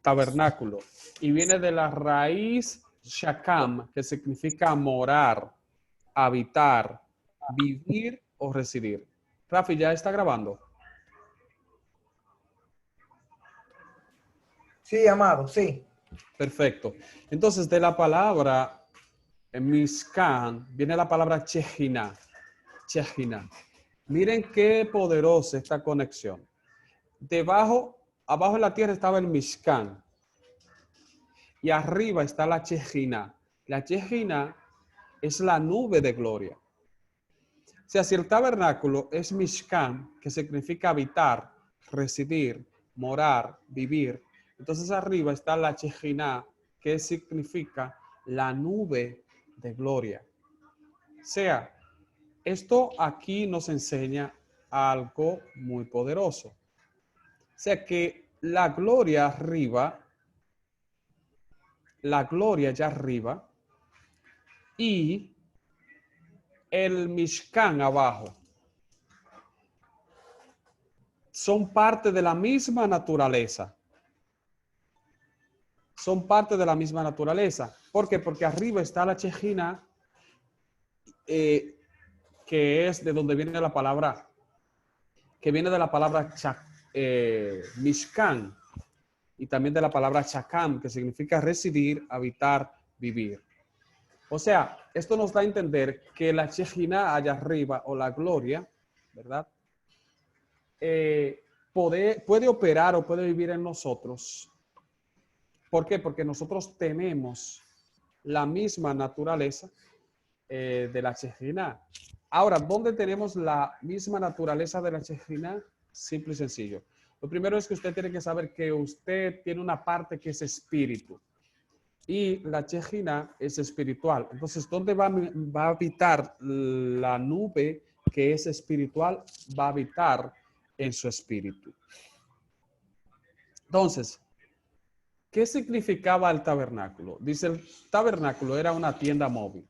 tabernáculo y viene de la raíz shakam, que significa morar, habitar, vivir o residir. Rafi, ¿ya está grabando? Sí, amado, sí. Perfecto. Entonces, de la palabra Mishkan viene la palabra Chejina. Chejina. Miren qué poderosa esta conexión. Abajo en la tierra estaba el Mishkan y arriba está la Chejina. La Chejina es la nube de gloria. O sea, si el tabernáculo es Mishkan, que significa habitar, residir, morar, vivir, entonces arriba está la Chejina, que significa la nube de gloria. O sea, esto aquí nos enseña algo muy poderoso. O sea que la gloria allá arriba y el Mishkan abajo son parte de la misma naturaleza. Son parte de la misma naturaleza. ¿Por qué? Porque arriba está la Chejina, que es de donde viene la palabra, que viene de la palabra Mishkan, y también de la palabra Chakam, que significa residir, habitar, vivir. O sea, esto nos da a entender que la Chejina allá arriba, o la gloria, ¿verdad? Puede operar o puede vivir en nosotros. ¿Por qué? Porque nosotros tenemos la misma naturaleza de la Chejina. Ahora, ¿dónde tenemos la misma naturaleza de la Chejina? Simple y sencillo. Lo primero es que usted tiene que saber que usted tiene una parte que es espíritu y la Chejina es espiritual. Entonces, ¿dónde va a habitar la nube que es espiritual? Va a habitar en su espíritu. Entonces, ¿qué significaba el tabernáculo? Dice, el tabernáculo era una tienda móvil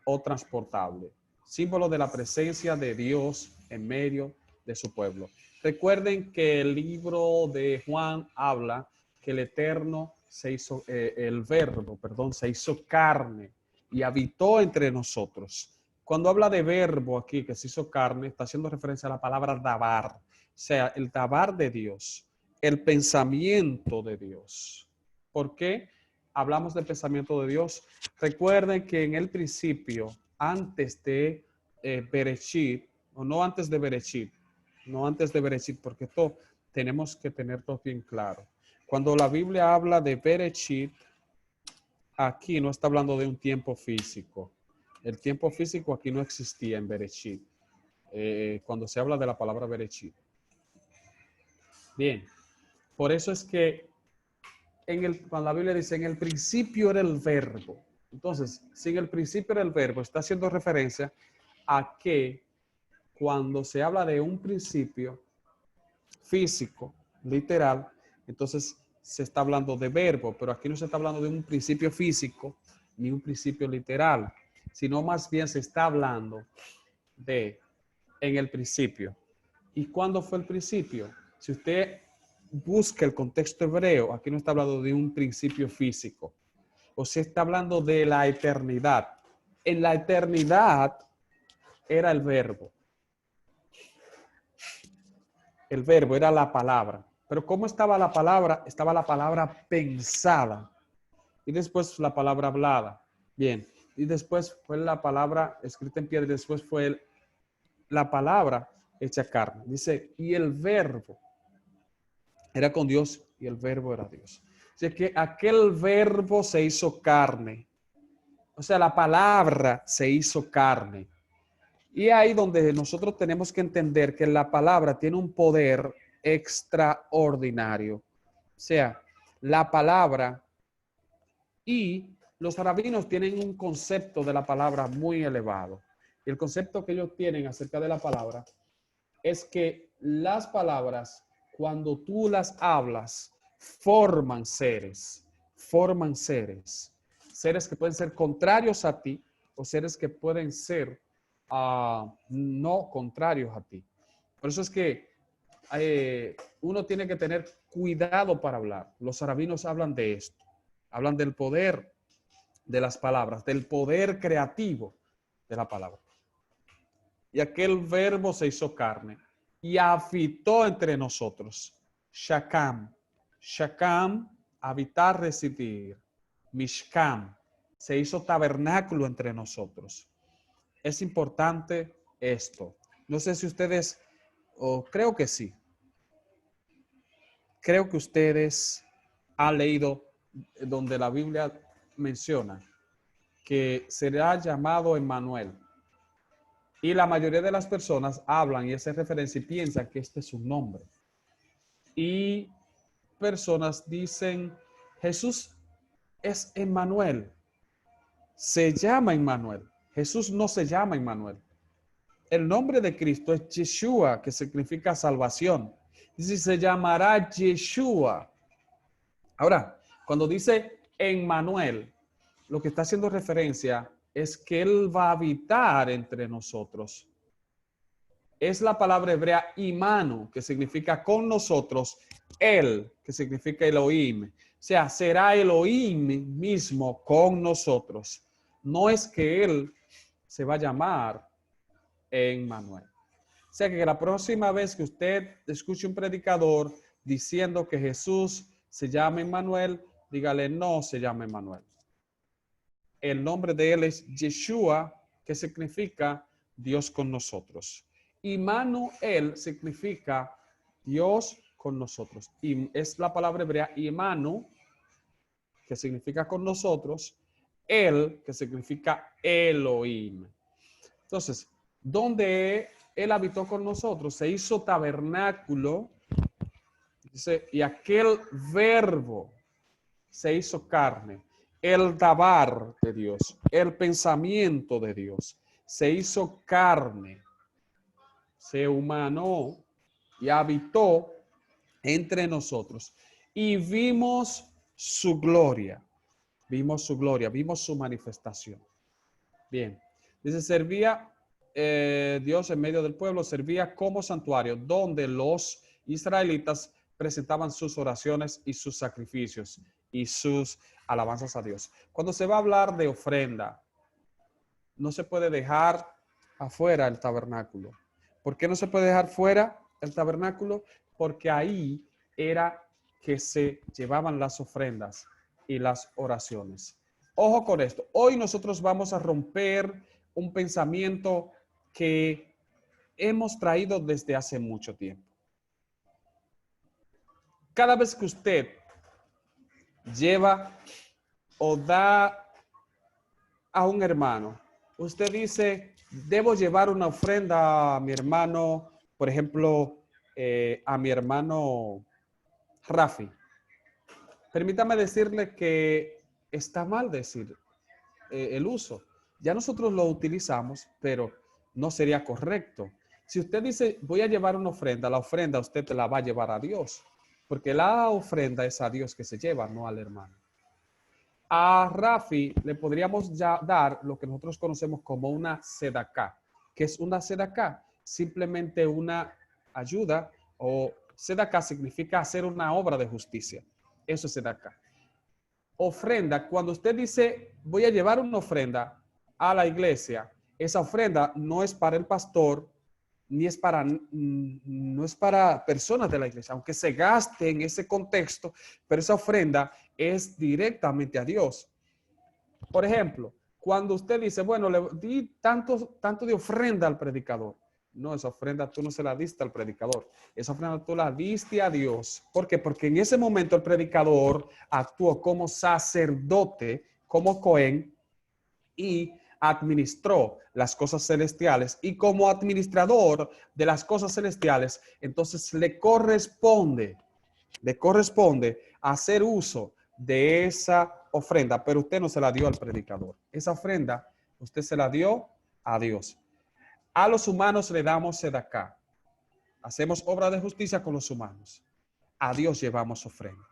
o transportable, símbolo de la presencia de Dios en medio de su pueblo. Recuerden que el libro de Juan habla que el Eterno se hizo, el Verbo, perdón, se hizo carne y habitó entre nosotros. Cuando habla de verbo aquí, que se hizo carne, está haciendo referencia a la palabra dabar, o sea, el dabar de Dios, el pensamiento de Dios. ¿Por qué hablamos del pensamiento de Dios? Recuerden que en el principio, antes de Bereshit, o no antes de Bereshit, porque esto tenemos que tener todo bien claro. Cuando la Biblia habla de Bereshit, aquí no está hablando de un tiempo físico. El tiempo físico aquí no existía en Bereshit, cuando se habla de la palabra Bereshit. Bien, por eso es que cuando la Biblia dice en el principio era el verbo. Entonces, si en el principio era el verbo, está haciendo referencia a que cuando se habla de un principio físico, literal, entonces se está hablando de verbo, pero aquí no se está hablando de un principio físico ni un principio literal, sino más bien se está hablando de en el principio. ¿Y cuándo fue el principio? Si usted busca el contexto hebreo, aquí no está hablando de un principio físico, o se está hablando de la eternidad. En la eternidad era el verbo. El verbo era la palabra. Pero ¿cómo estaba la palabra? Estaba la palabra pensada. Y después la palabra hablada. Bien. Y después fue la palabra escrita en piedra. Y después fue la palabra hecha carne. Dice, y el verbo era con Dios y el verbo era Dios. O sea que aquel verbo se hizo carne. O sea, la palabra se hizo carne. Y ahí donde nosotros tenemos que entender que la palabra tiene un poder extraordinario. O sea, la palabra y los rabinos tienen un concepto de la palabra muy elevado. Y el concepto que ellos tienen acerca de la palabra es que las palabras, cuando tú las hablas, forman seres. Forman seres. Seres que pueden ser contrarios a ti o seres que pueden ser no contrarios a ti. Por eso es que uno tiene que tener cuidado para hablar. Los rabinos hablan de esto. Hablan del poder de las palabras, del poder creativo de la palabra. Y aquel verbo se hizo carne y habitó entre nosotros. Shakam. Shakam, habitar, residir. Mishkam, se hizo tabernáculo entre nosotros. Es importante esto. No sé si ustedes, o creo que sí. Creo que ustedes han leído donde la Biblia menciona que será llamado Emmanuel. Y la mayoría de las personas hablan y hacen referencia y piensan que este es su nombre. Y personas dicen, Jesús es Emmanuel. Se llama Emmanuel. Jesús no se llama Emmanuel. El nombre de Cristo es Yeshua, que significa salvación. Dice, se llamará Yeshua. Ahora, cuando dice Emmanuel, lo que está haciendo referencia es que Él va a habitar entre nosotros. Es la palabra hebrea imanu, que significa con nosotros, Él, que significa Elohim. O sea, será Elohim mismo con nosotros. No es que Él se va a llamar Emmanuel. O sea, que la próxima vez que usted escuche un predicador diciendo que Jesús se llama Emmanuel, dígale, no se llama Emmanuel. El nombre de él es Yeshua, que significa Dios con nosotros. Immanuel significa Dios con nosotros. Y es la palabra hebrea Imanu, que significa con nosotros, él, que significa Elohim. Entonces, donde él habitó con nosotros, se hizo tabernáculo, dice, y aquel verbo se hizo carne. El dabar de Dios, el pensamiento de Dios, se hizo carne, se humanó y habitó entre nosotros. Y vimos su gloria, vimos su manifestación. Bien, dice, servía Dios en medio del pueblo, servía como santuario donde los israelitas presentaban sus oraciones y sus sacrificios y sus alabanzas a Dios. Cuando se va a hablar de ofrenda, no se puede dejar afuera el tabernáculo. ¿Por qué no se puede dejar fuera el tabernáculo? Porque ahí era que se llevaban las ofrendas y las oraciones. Ojo con esto. Hoy nosotros vamos a romper un pensamiento que hemos traído desde hace mucho tiempo. Cada vez que usted lleva o da a un hermano, usted dice, debo llevar una ofrenda a mi hermano, por ejemplo, a mi hermano Rafi. Permítame decirle que está mal decir el uso. Ya nosotros lo utilizamos, pero no sería correcto. Si usted dice, voy a llevar una ofrenda, la ofrenda usted la va a llevar a Dios, porque la ofrenda es a Dios que se lleva, no al hermano. A Rafi le podríamos ya dar lo que nosotros conocemos como una sedaká. ¿Qué es una sedaká? Simplemente una ayuda, o sedaká significa hacer una obra de justicia. Eso es sedaká. Ofrenda, cuando usted dice, voy a llevar una ofrenda a la iglesia, esa ofrenda no es para el pastor, ni es para, no es para personas de la iglesia, aunque se gaste en ese contexto, pero esa ofrenda es directamente a Dios. Por ejemplo, cuando usted dice, bueno, le di tanto de ofrenda al predicador. No, esa ofrenda tú no se la diste al predicador. Esa ofrenda tú la diste a Dios. ¿Por qué? Porque en ese momento el predicador actuó como sacerdote, como Cohen, y administró las cosas celestiales. Y como administrador de las cosas celestiales, entonces le corresponde hacer uso de esa ofrenda, pero usted no se la dio al predicador. Esa ofrenda usted se la dio a Dios. A los humanos le damos sedaká. Hacemos obra de justicia con los humanos. A Dios llevamos ofrenda.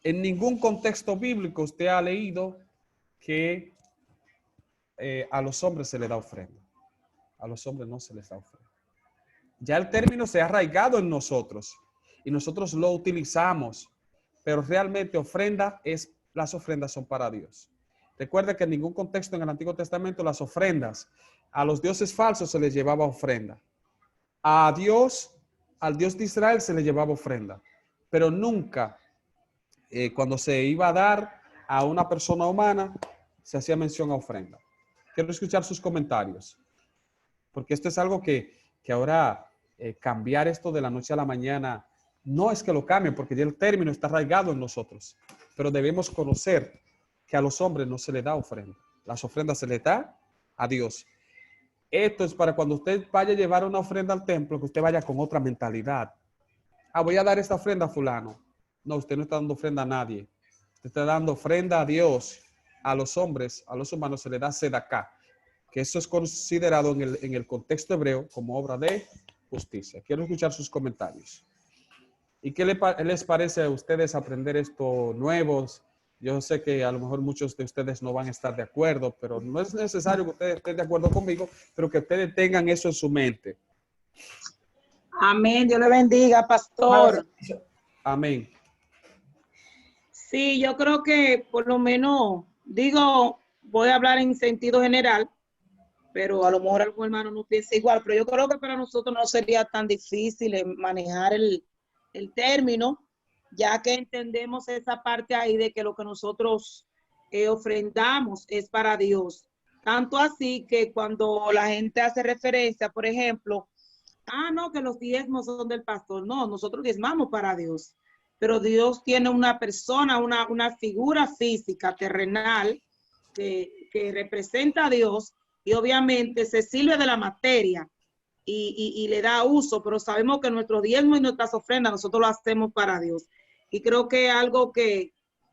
En ningún contexto bíblico usted ha leído que a los hombres se les da ofrenda. A los hombres no se les da ofrenda. Ya el término se ha arraigado en nosotros y nosotros lo utilizamos, pero realmente las ofrendas son para Dios. Recuerda que en ningún contexto en el Antiguo Testamento las ofrendas a los dioses falsos se les llevaba ofrenda. A Dios, al Dios de Israel se le llevaba ofrenda, pero nunca cuando se iba a dar a una persona humana se hacía mención a ofrenda. Quiero escuchar sus comentarios, porque esto es algo que ahora cambiar esto de la noche a la mañana no es que lo cambie, porque ya el término está arraigado en nosotros, pero debemos conocer que a los hombres no se le da ofrenda. Las ofrendas se le da a Dios. Esto es para cuando usted vaya a llevar una ofrenda al templo, que usted vaya con otra mentalidad. Ah, voy a dar esta ofrenda a fulano. No, usted no está dando ofrenda a nadie. Usted está dando ofrenda a Dios. A los hombres, a los humanos se le da sedacá, que eso es considerado en el contexto hebreo como obra de justicia. Quiero escuchar sus comentarios. ¿Y qué les parece a ustedes aprender esto nuevos? Yo sé que a lo mejor muchos de ustedes no van a estar de acuerdo, pero no es necesario que ustedes estén de acuerdo conmigo, pero que ustedes tengan eso en su mente. Amén, Dios le bendiga, pastor. Amén. Sí, yo creo que por lo menos, digo, voy a hablar en sentido general, pero a lo mejor algún hermano no piensa igual, pero yo creo que para nosotros no sería tan difícil manejar el término, ya que entendemos esa parte ahí de que lo que nosotros ofrendamos es para Dios. Tanto así que cuando la gente hace referencia, por ejemplo, no, que los diezmos son del pastor. No, nosotros diezmamos para Dios. Pero Dios tiene una persona, una figura física, terrenal, que representa a Dios y obviamente se sirve de la materia y le da uso, pero sabemos que nuestros diezmos y nuestras ofrendas nosotros lo hacemos para Dios. Y creo que algo que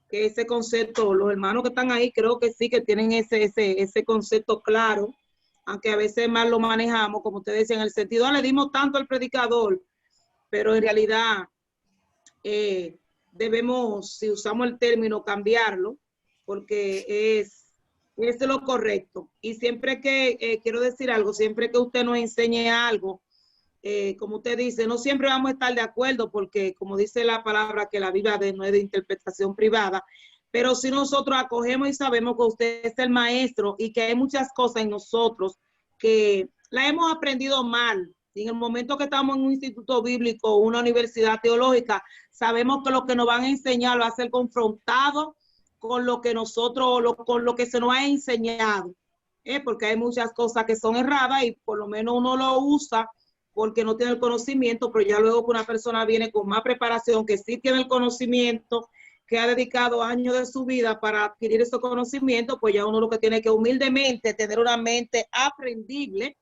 ese concepto, los hermanos que están ahí, creo que sí que tienen ese concepto claro, aunque a veces mal lo manejamos, como ustedes decían, en el sentido, le dimos tanto al predicador, pero en realidad debemos, si usamos el término, cambiarlo, porque es lo correcto. Y siempre que, quiero decir algo, siempre que usted nos enseñe algo, como usted dice, no siempre vamos a estar de acuerdo, porque como dice la palabra, que la Biblia no es de interpretación privada, pero si nosotros acogemos y sabemos que usted es el maestro y que hay muchas cosas en nosotros que la hemos aprendido mal. Y en el momento que estamos en un instituto bíblico o una universidad teológica, sabemos que lo que nos van a enseñar va a ser confrontado con lo que nosotros, con lo que se nos ha enseñado. Porque hay muchas cosas que son erradas y por lo menos uno lo usa porque no tiene el conocimiento, pero ya luego que una persona viene con más preparación, que sí tiene el conocimiento, que ha dedicado años de su vida para adquirir ese conocimiento, pues ya uno lo que tiene que humildemente tener una mente aprendible,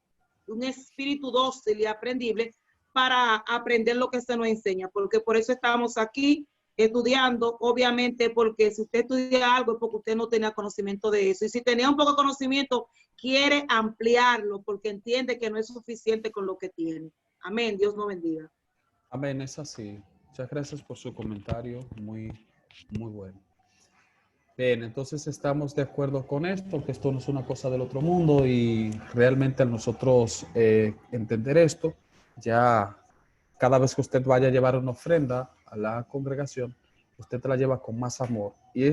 un espíritu dócil y aprendible para aprender lo que se nos enseña, porque por eso estamos aquí estudiando, obviamente, porque si usted estudia algo es porque usted no tenía conocimiento de eso, y si tenía un poco de conocimiento, quiere ampliarlo porque entiende que no es suficiente con lo que tiene. Amén, Dios nos bendiga. Amén, es así. Muchas gracias por su comentario, muy bueno. Bien, entonces estamos de acuerdo con esto, que esto no es una cosa del otro mundo y realmente al nosotros entender esto, ya cada vez que usted vaya a llevar una ofrenda a la congregación, usted la lleva con más amor. Y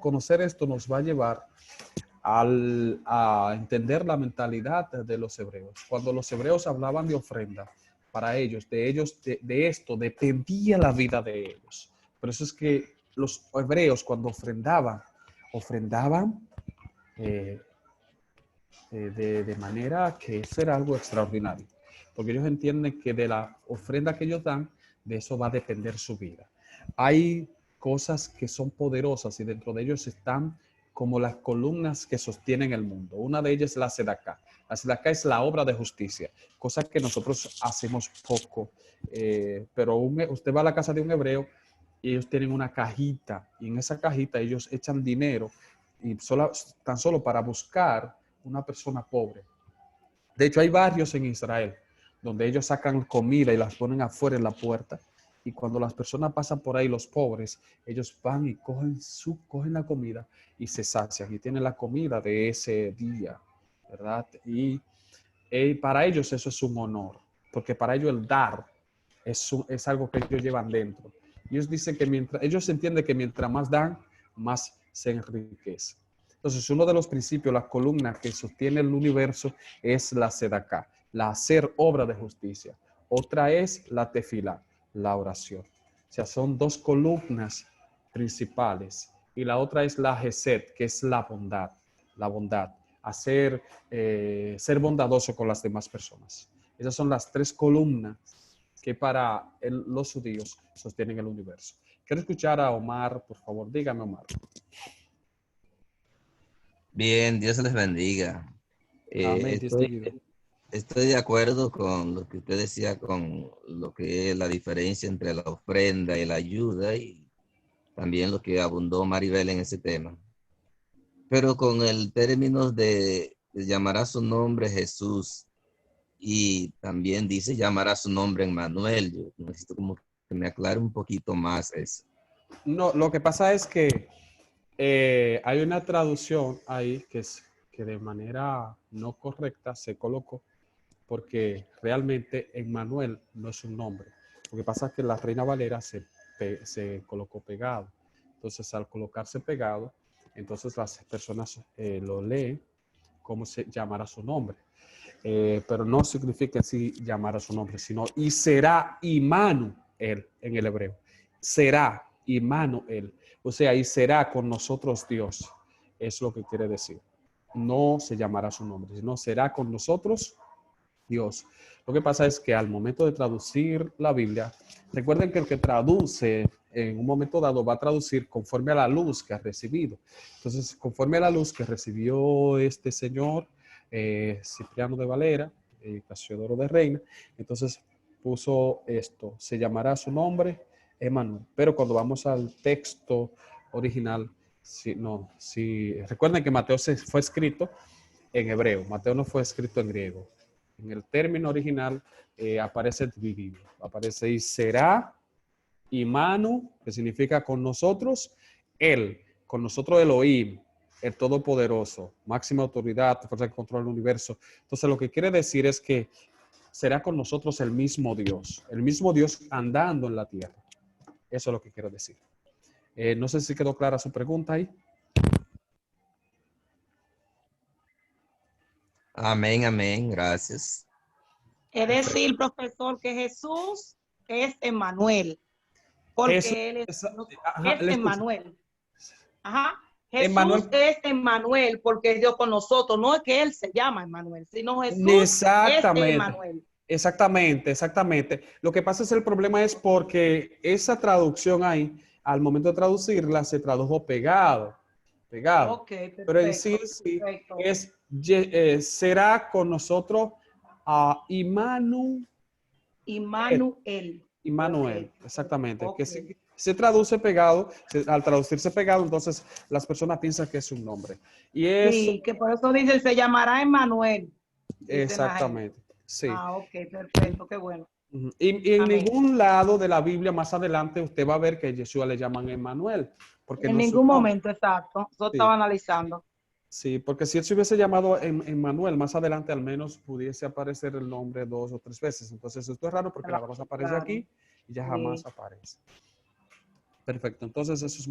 conocer esto nos va a llevar a entender la mentalidad de los hebreos. Cuando los hebreos hablaban de ofrenda, para ellos, de esto dependía la vida de ellos. Por eso es que los hebreos cuando ofrendaban de manera que eso era algo extraordinario. Porque ellos entienden que de la ofrenda que ellos dan, de eso va a depender su vida. Hay cosas que son poderosas y dentro de ellos están como las columnas que sostienen el mundo. Una de ellas es la sedacá. La sedacá es la obra de justicia, cosa que nosotros hacemos poco. Pero usted va a la casa de un hebreo y ellos tienen una cajita y en esa cajita ellos echan dinero y tan solo para buscar una persona pobre. De hecho, hay barrios en Israel donde ellos sacan comida y las ponen afuera en la puerta. Y cuando las personas pasan por ahí, los pobres, ellos van y cogen la comida y se sacian y tienen la comida de ese día, ¿verdad? Y para ellos eso es un honor. porque para ellos el dar es algo que ellos llevan dentro. Ellos dicen que ellos entienden que mientras más dan, más se enriquece. Entonces, uno de los principios, la columna que sostiene el universo es la sedacá, la hacer obra de justicia. Otra es la tefilá, la oración. O sea, son dos columnas principales. Y la otra es la gesed, que es la bondad. La bondad, ser bondadoso con las demás personas. Esas son las tres columnas que para los judíos sostienen el universo. Quiero escuchar a Omar, por favor. Dígame, Omar. Bien, Dios les bendiga. Amén. Dios te Estoy, ayude. estoy de acuerdo con lo que usted decía, con lo que es la diferencia entre la ofrenda y la ayuda, y también lo que abundó Maribel en ese tema. Pero con el término de llamar a su nombre Jesús, y también dice llamar a su nombre Emmanuel, yo necesito como que me aclare un poquito más eso. No, lo que pasa es que hay una traducción ahí que de manera no correcta se colocó porque realmente Emmanuel no es un nombre. Lo que pasa es que la Reina Valera se colocó pegado. Entonces, al colocarse pegado, entonces las personas lo leen como se llamará su nombre. Pero no significa así llamar a su nombre, sino y será Immanuel en el hebreo. Será Immanuel. O sea, y será con nosotros Dios. Es lo que quiere decir. No se llamará su nombre, sino será con nosotros Dios. Lo que pasa es que al momento de traducir la Biblia, recuerden que el que traduce en un momento dado va a traducir conforme a la luz que ha recibido. Entonces, conforme a la luz que recibió este señor, Cipriano de Valera, Casiodoro de Reina, entonces puso esto, se llamará su nombre Emmanuel. Pero cuando vamos al texto original, recuerden que Mateo fue escrito en hebreo, Mateo no fue escrito en griego. En el término original aparece dividido. Aparece y será Imanu, que significa con nosotros, él, con nosotros Elohim, el Todopoderoso, máxima autoridad, fuerza que controla el universo. Entonces lo que quiere decir es que será con nosotros el mismo Dios andando en la tierra. Eso es lo que quiero decir. No sé si quedó clara su pregunta ahí. Amén, amén, gracias. Es decir, profesor, que Jesús es Emmanuel, Jesús porque él es le escucho. Emmanuel. Ajá. Emmanuel, Jesús es Emmanuel porque es Dios con nosotros. No es que él se llama Emmanuel, sino Jesús es exactamente. Emmanuel. Exactamente. Lo que pasa es el problema es porque esa traducción ahí, al momento de traducirla, se tradujo pegado. Ok, Pero en sí, perfecto, sí, perfecto. será con nosotros a Immanuel. Immanuel. Ok, Immanuel, exactamente. Que ok. se traduce pegado, al traducirse pegado, entonces las personas piensan que es un nombre. Y eso, Sí, que por eso dice, se llamará Emmanuel, dicen la gente. exactamente, sí. Ah, ok, perfecto, qué bueno. Ujú. Y en Amén. ningún lado de la Biblia más adelante usted va a ver que a Yeshua le llaman Emmanuel, porque En no es su ningún nombre. momento, exacto. Yo Sí, estaba analizando. sí, porque si él se hubiese llamado Emmanuel, más adelante al menos pudiese aparecer el nombre 2 o 3 veces. Entonces esto es raro porque nada más Claro, aparece claro. aquí y ya jamás Sí. aparece. Perfecto, entonces eso es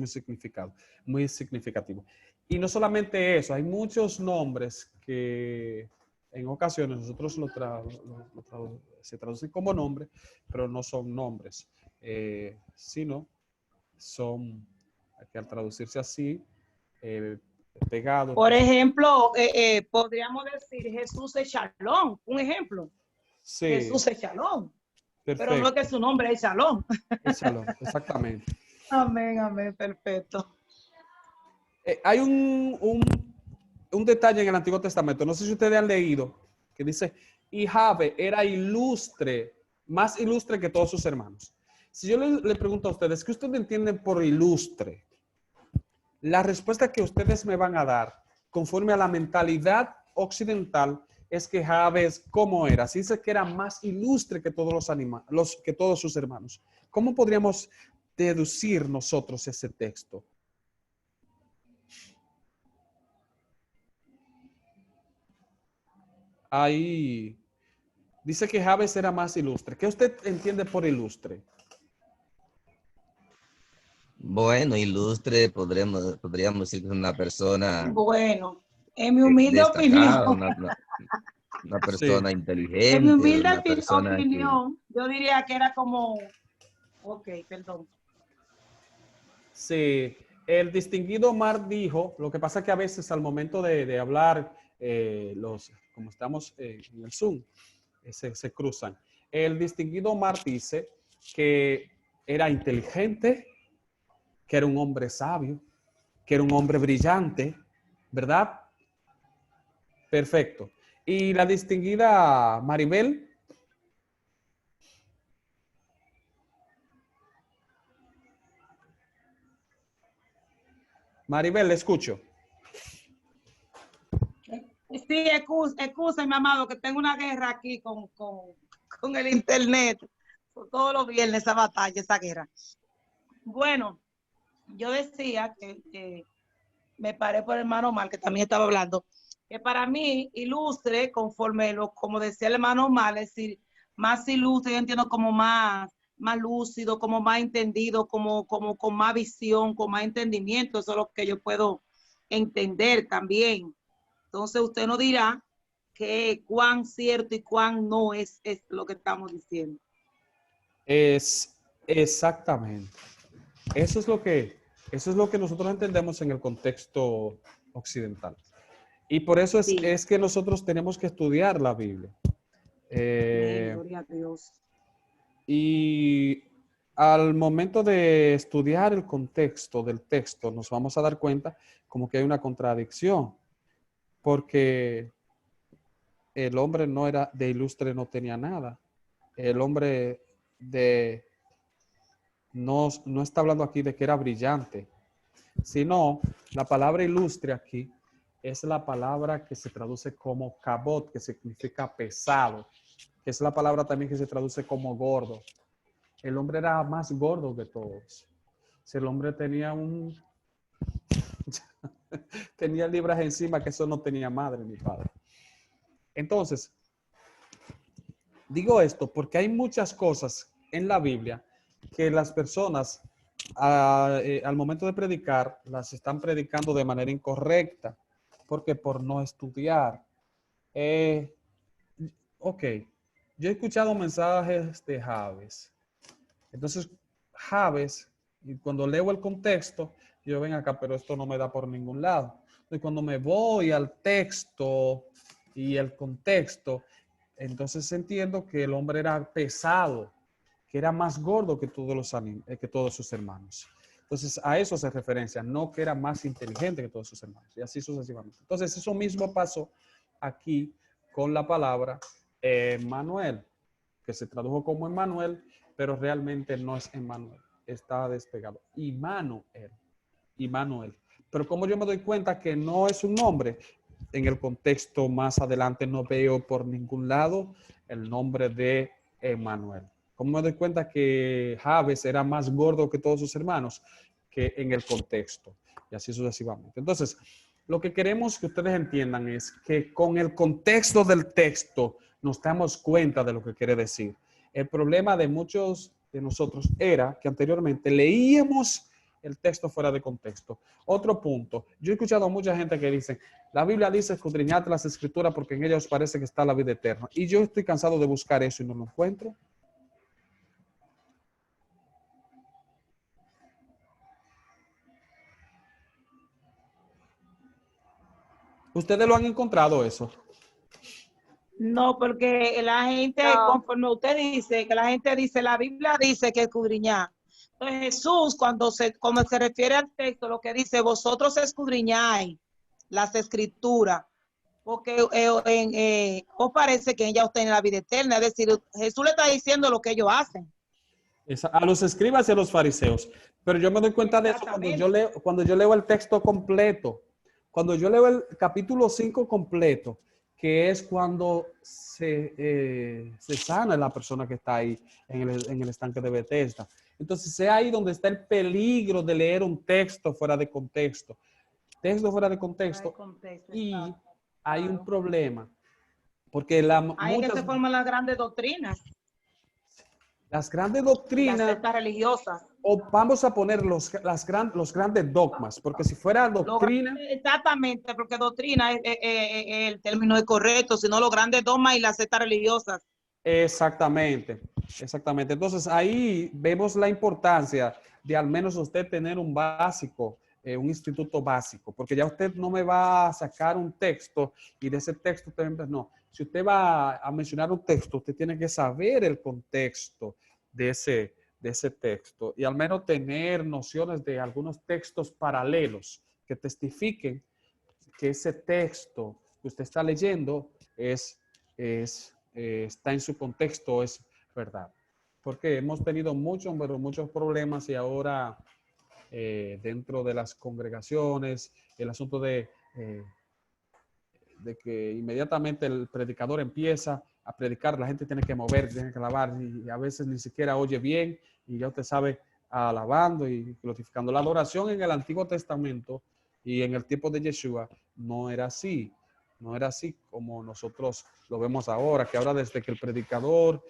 muy significativo. Y no solamente eso, hay muchos nombres que en ocasiones nosotros se traducen como nombre, pero no son nombres, sino son, que al traducirse así, eh, pegado, Por entonces, ejemplo, podríamos decir Jesús es Shalom, un ejemplo. sí, Jesús es Shalom, pero no es que perfecto, su nombre es Shalom. échalo, exactamente. Amén, amén, perfecto. Hay un detalle en el Antiguo Testamento, no sé si ustedes han leído, que dice, y Jabe era ilustre, más ilustre que todos sus hermanos. Si yo le pregunto a ustedes, ¿qué ustedes entienden por ilustre? La respuesta que ustedes me van a dar, conforme a la mentalidad occidental, es que Javes, ¿cómo era? Se dice que era más ilustre que todos que todos sus hermanos. ¿Cómo podríamos deducir nosotros ese texto? Ahí Dice que Jabes era más ilustre. ¿Qué usted entiende por ilustre? Bueno, ilustre, podríamos decir que es una persona Bueno, en mi humilde opinión, destacada, una Sí, persona en mi inteligente, humilde una persona que... opinión, yo diría que era como, ok, perdón. sí. El distinguido Omar dijo, lo que pasa es que a veces al momento de hablar, como estamos en el Zoom, se cruzan. El distinguido Omar dice que era inteligente, que era un hombre sabio, que era un hombre brillante, ¿verdad? Perfecto. Y la distinguida Maribel, le escucho. Sí, excúsenme, amado, que tengo una guerra aquí con el internet. Todos los viernes esa batalla, esa guerra. Bueno, yo decía que me paré por el hermano Mal, que también estaba hablando, que para mí ilustre, conforme como decía el hermano Mal, es decir, más ilustre, yo entiendo como más lúcido, como más entendido, como con más visión, con más entendimiento, eso es lo que yo puedo entender también. Entonces usted nos dirá que cuán cierto y cuán no es lo que estamos diciendo. Es exactamente. Eso es lo que nosotros entendemos en el contexto occidental. Y por eso Sí, es que nosotros tenemos que estudiar la Biblia. amén, Eh, gloria a Dios. y al momento de estudiar el contexto del texto, nos vamos a dar cuenta como que hay una contradicción, porque el hombre no era de ilustre, no tenía nada. El hombre de no está hablando aquí de que era brillante, sino la palabra ilustre aquí es la palabra que se traduce como cabot, que significa pesado, que es la palabra también que se traduce como gordo. El hombre era más gordo que todos. Si el hombre tenía tenía libras encima, que eso no tenía madre ni padre. Entonces, digo esto porque hay muchas cosas en la Biblia que las personas al momento de predicar las están predicando de manera incorrecta, porque por no estudiar. Eh, ok, yo he escuchado mensajes de Javes. Entonces, Javes, y cuando leo el contexto, yo ven acá, pero esto no me da por ningún lado. Y cuando me voy al texto y el contexto, entonces entiendo que el hombre era pesado, que era más gordo que que todos sus hermanos. Entonces, a eso se referencia, no que era más inteligente que todos sus hermanos, y así sucesivamente. Entonces, eso mismo pasó aquí con la palabra Manuel, que se tradujo como Emmanuel, pero realmente no es Emmanuel, está despegado. Immanuel. Pero como yo me doy cuenta que no es un nombre, en el contexto más adelante no veo por ningún lado el nombre de Emmanuel. Como me doy cuenta que Javes era más gordo que todos sus hermanos, que en el contexto, y así sucesivamente. Entonces, lo que queremos que ustedes entiendan es que con el contexto del texto nos damos cuenta de lo que quiere decir. El problema de muchos de nosotros era que anteriormente leíamos el texto fuera de contexto. Otro punto, yo he escuchado a mucha gente que dice, la Biblia dice escudriñad las escrituras porque en ellas os parece que está la vida eterna. Y yo estoy cansado de buscar eso y no lo encuentro. ¿Ustedes lo han encontrado eso? No, porque la gente, conforme usted dice, que la gente dice, la Biblia dice que escudriñar. Entonces Jesús, cuando se refiere al texto, lo que dice, vosotros escudriñáis las escrituras, porque os parece que ella está en la vida eterna. Es decir, Jesús le está diciendo lo que ellos hacen. A los escribas y a los fariseos. Pero yo me doy cuenta de eso cuando yo leo el texto completo. Cuando yo leo el capítulo 5 completo, que es cuando se sana la persona que está ahí en el estanque de Bethesda. Entonces, es ahí donde está el peligro de leer un texto fuera de contexto. Texto fuera de contexto. Y hay un problema. Porque Ahí es que se forman las grandes doctrinas, las grandes las doctrinas, sectas religiosas. o vamos a poner los grandes dogmas, porque si fuera doctrina, Exactamente, porque doctrina es el término es correcto, sino los grandes dogmas y las sectas religiosas. exactamente, exactamente. Entonces ahí vemos la importancia de al menos usted tener un básico, un instituto básico, porque ya usted no me va a sacar un texto y de ese texto usted no. Si usted va a mencionar un texto, usted tiene que saber el contexto de ese texto y al menos tener nociones de algunos textos paralelos que testifiquen que ese texto que usted está leyendo está en su contexto, es verdad. Porque hemos tenido muchos problemas y ahora dentro de las congregaciones, el asunto de que inmediatamente el predicador empieza a predicar, la gente tiene que mover, tiene que alabar y a veces ni siquiera oye bien y ya usted sabe, alabando y glorificando. La adoración en el Antiguo Testamento y en el tiempo de Yeshua no era así. No era así como nosotros lo vemos ahora, que ahora desde que el predicador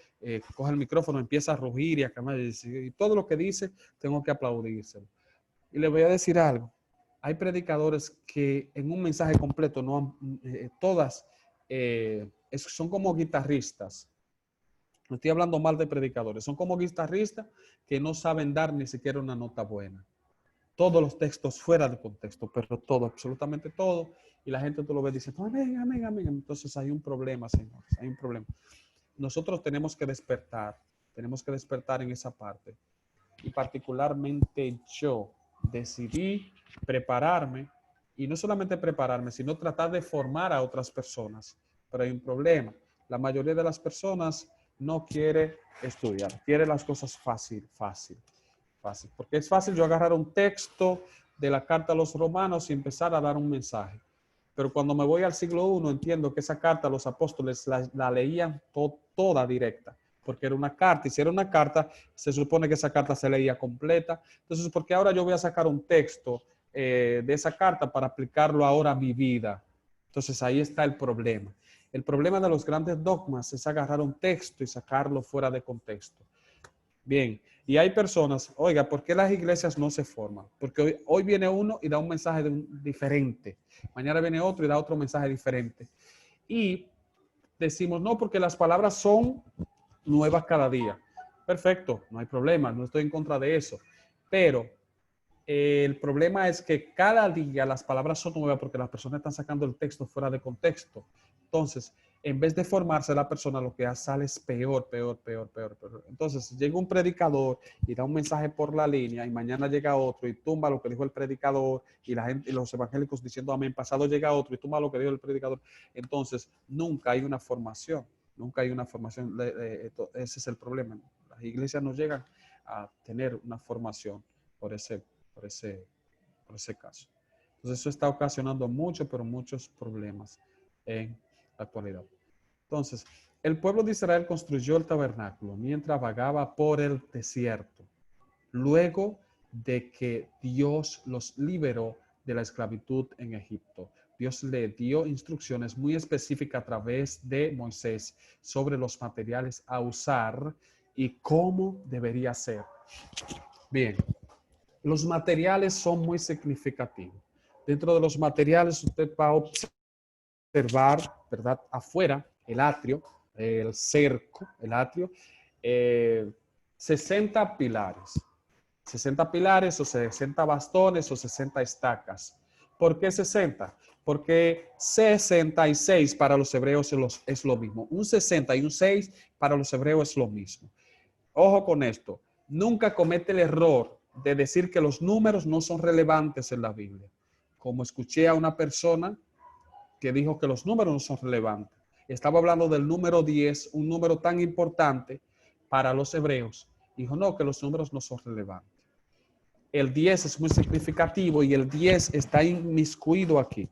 coge el micrófono empieza a rugir y a camar y todo lo que dice tengo que aplaudírselo. Y le voy a decir algo. Hay predicadores que en un mensaje completo no han, todas son como guitarristas. No estoy hablando mal de predicadores. Son como guitarristas que no saben dar ni siquiera una nota buena. Todos los textos fuera de contexto, pero todo, absolutamente todo. Y la gente tú lo ve diciendo, amén, amén, amén. Entonces hay un problema, señores, hay un problema. Nosotros tenemos que despertar en esa parte. Y particularmente yo decidí prepararme, y no solamente prepararme, sino tratar de formar a otras personas. Pero hay un problema. La mayoría de las personas no quiere estudiar, quiere las cosas fácil. Porque es fácil yo agarrar un texto de la carta a los romanos y empezar a dar un mensaje. Pero cuando me voy al siglo I, entiendo que esa carta los apóstoles la leían toda directa, porque era una carta, y si era una carta, se supone que esa carta se leía completa. Entonces, ¿por qué ahora yo voy a sacar un texto de esa carta para aplicarlo ahora a mi vida? Entonces, ahí está el problema. El problema de los grandes dogmas es agarrar un texto y sacarlo fuera de contexto. Bien, y hay personas, oiga, ¿por qué las iglesias no se forman? Porque hoy viene uno y da un mensaje diferente. Mañana viene otro y da otro mensaje diferente. Y decimos, no, porque las palabras son nuevas cada día. Perfecto, no hay problema, no estoy en contra de eso. Pero el problema es que cada día las palabras son nuevas porque las personas están sacando el texto fuera de contexto. Entonces, en vez de formarse la persona, lo que sale es peor. Entonces, llega un predicador y da un mensaje por la línea y mañana llega otro y tumba lo que dijo el predicador y la gente y los evangélicos diciendo amén. Pasado llega otro y tumba lo que dijo el predicador. Entonces, nunca hay una formación. Nunca hay una formación. Ese es el problema. Las iglesias no llegan a tener una formación por ese caso. Entonces eso está ocasionando muchos problemas en la actualidad. Entonces, el pueblo de Israel construyó el tabernáculo mientras vagaba por el desierto, luego de que Dios los liberó de la esclavitud en Egipto. Dios le dio instrucciones muy específicas a través de Moisés sobre los materiales a usar y cómo debería ser. Bien. Los materiales son muy significativos. Dentro de los materiales usted va a observar, ¿verdad? Afuera, el atrio, el cerco, el atrio, 60 pilares. 60 pilares o 60 bastones o 60 estacas. ¿Por qué 60? Porque 66 para los hebreos es lo mismo. Un 60 y un 6 para los hebreos es lo mismo. Ojo con esto. Nunca comete el error de decir que los números no son relevantes en la Biblia. Como escuché a una persona que dijo que los números no son relevantes. Estaba hablando del número 10, un número tan importante para los hebreos. Dijo, no, que los números no son relevantes. El 10 es muy significativo y el 10 está inmiscuido aquí.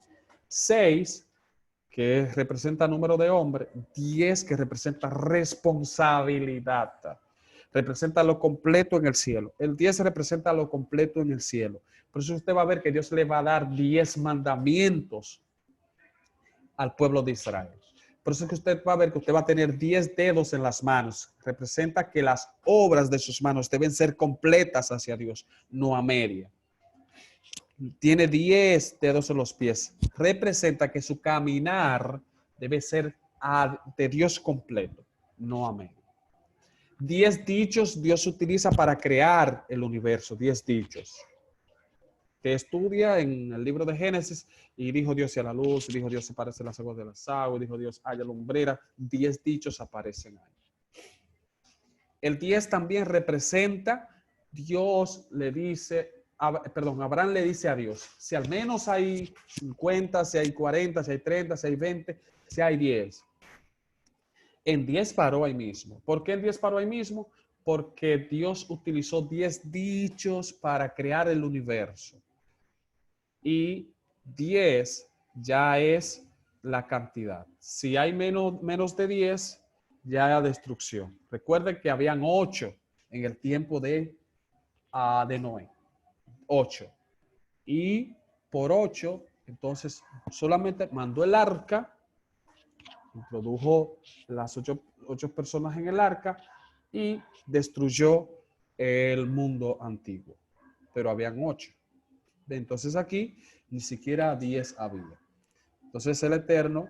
6, que representa número de hombre. 10, que representa responsabilidad. Representa lo completo en el cielo. El 10 representa lo completo en el cielo. Por eso usted va a ver que Dios le va a dar 10 mandamientos al pueblo de Israel. Por eso es que usted va a ver que usted va a tener 10 dedos en las manos. Representa que las obras de sus manos deben ser completas hacia Dios, no a media. Tiene 10 dedos en los pies. Representa que su caminar debe ser de Dios completo, no a media. 10 dichos Dios utiliza para crear el universo, 10 dichos. Que estudia en el libro de Génesis, y dijo Dios sea la luz, y dijo Dios sepárese las aguas de las aguas, y dijo Dios haya lumbrera. 10 dichos aparecen ahí. El 10 también representa, Dios le dice, Abraham le dice a Dios, si al menos hay 50, si hay 40, si hay 30, si hay 20, si hay 10. En 10 paró ahí mismo. ¿Por qué en 10 paró ahí mismo? Porque Dios utilizó 10 dichos para crear el universo. Y 10 ya es la cantidad. Si hay menos de 10, ya hay destrucción. Recuerden que habían 8 en el tiempo de Noé. 8. Y por 8, entonces solamente mandó el arca, introdujo las 8 personas en el arca y destruyó el mundo antiguo. Pero habían 8. Entonces aquí ni siquiera 10 había. Entonces el Eterno,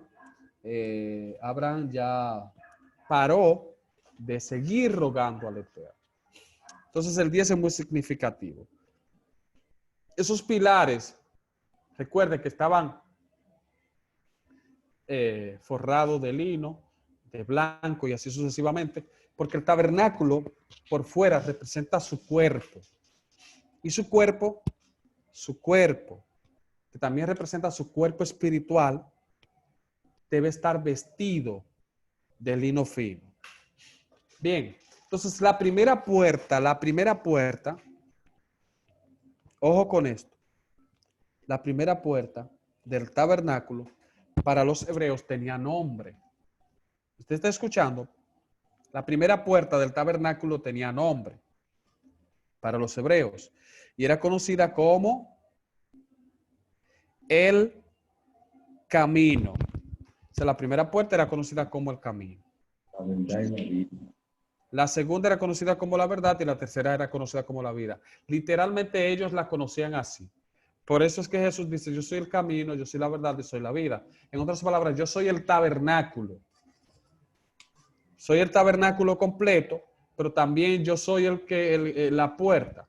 Abraham ya paró de seguir rogando al Eterno. Entonces el 10 es muy significativo. Esos pilares, recuerden que estaban forrados de lino, de blanco y así sucesivamente, porque el tabernáculo por fuera representa su cuerpo. Y su cuerpo, que también representa su cuerpo espiritual, debe estar vestido de lino fino. Bien, entonces la primera puerta, ojo con esto, la primera puerta del tabernáculo para los hebreos tenía nombre. ¿Usted está escuchando? La primera puerta del tabernáculo tenía nombre para los hebreos y era conocida como el camino. O sea, la primera puerta era conocida como el camino. La segunda era conocida como la verdad y la tercera era conocida como la vida. Literalmente ellos la conocían así. Por eso es que Jesús dice, yo soy el camino, yo soy la verdad y soy la vida. En otras palabras, yo soy el tabernáculo. Soy el tabernáculo completo, pero también yo soy la puerta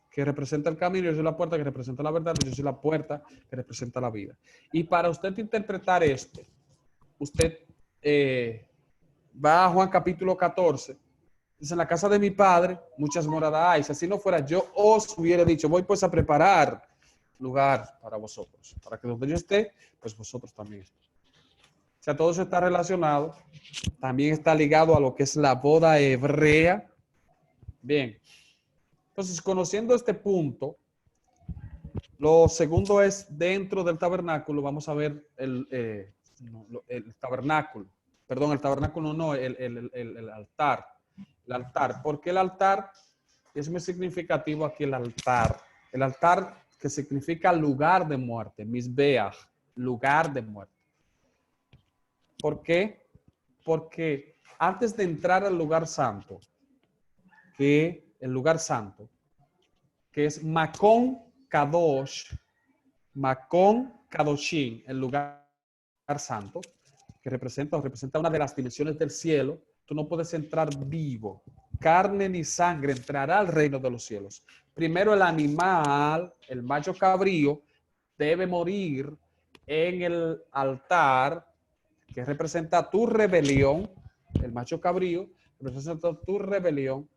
que representa el camino, yo soy la puerta que representa la verdad, yo soy la puerta que representa la vida. Y para usted interpretar esto, usted va a Juan capítulo 14, dice, en la casa de mi padre muchas moradas hay, si así no fuera, yo os hubiera dicho, voy pues a preparar lugar para vosotros, para que donde yo esté, pues vosotros también estéis. O sea, todo eso está relacionado, también está ligado a lo que es la boda hebrea. Bien, entonces conociendo este punto, lo segundo es dentro del tabernáculo, vamos a ver el tabernáculo. Perdón, el tabernáculo no, el altar. El altar. ¿Por qué el altar? Es muy significativo aquí el altar. El altar que significa lugar de muerte, misbeach, lugar de muerte. ¿Por qué? Porque antes de entrar al lugar santo, que es Makon Kadosh, Makon Kadoshim, el lugar santo, que representa una de las dimensiones del cielo, tú no puedes entrar vivo. Carne ni sangre entrará al reino de los cielos. Primero el animal, el macho cabrío, debe morir en el altar que representa tu rebelión. El macho cabrío representa tu rebelión.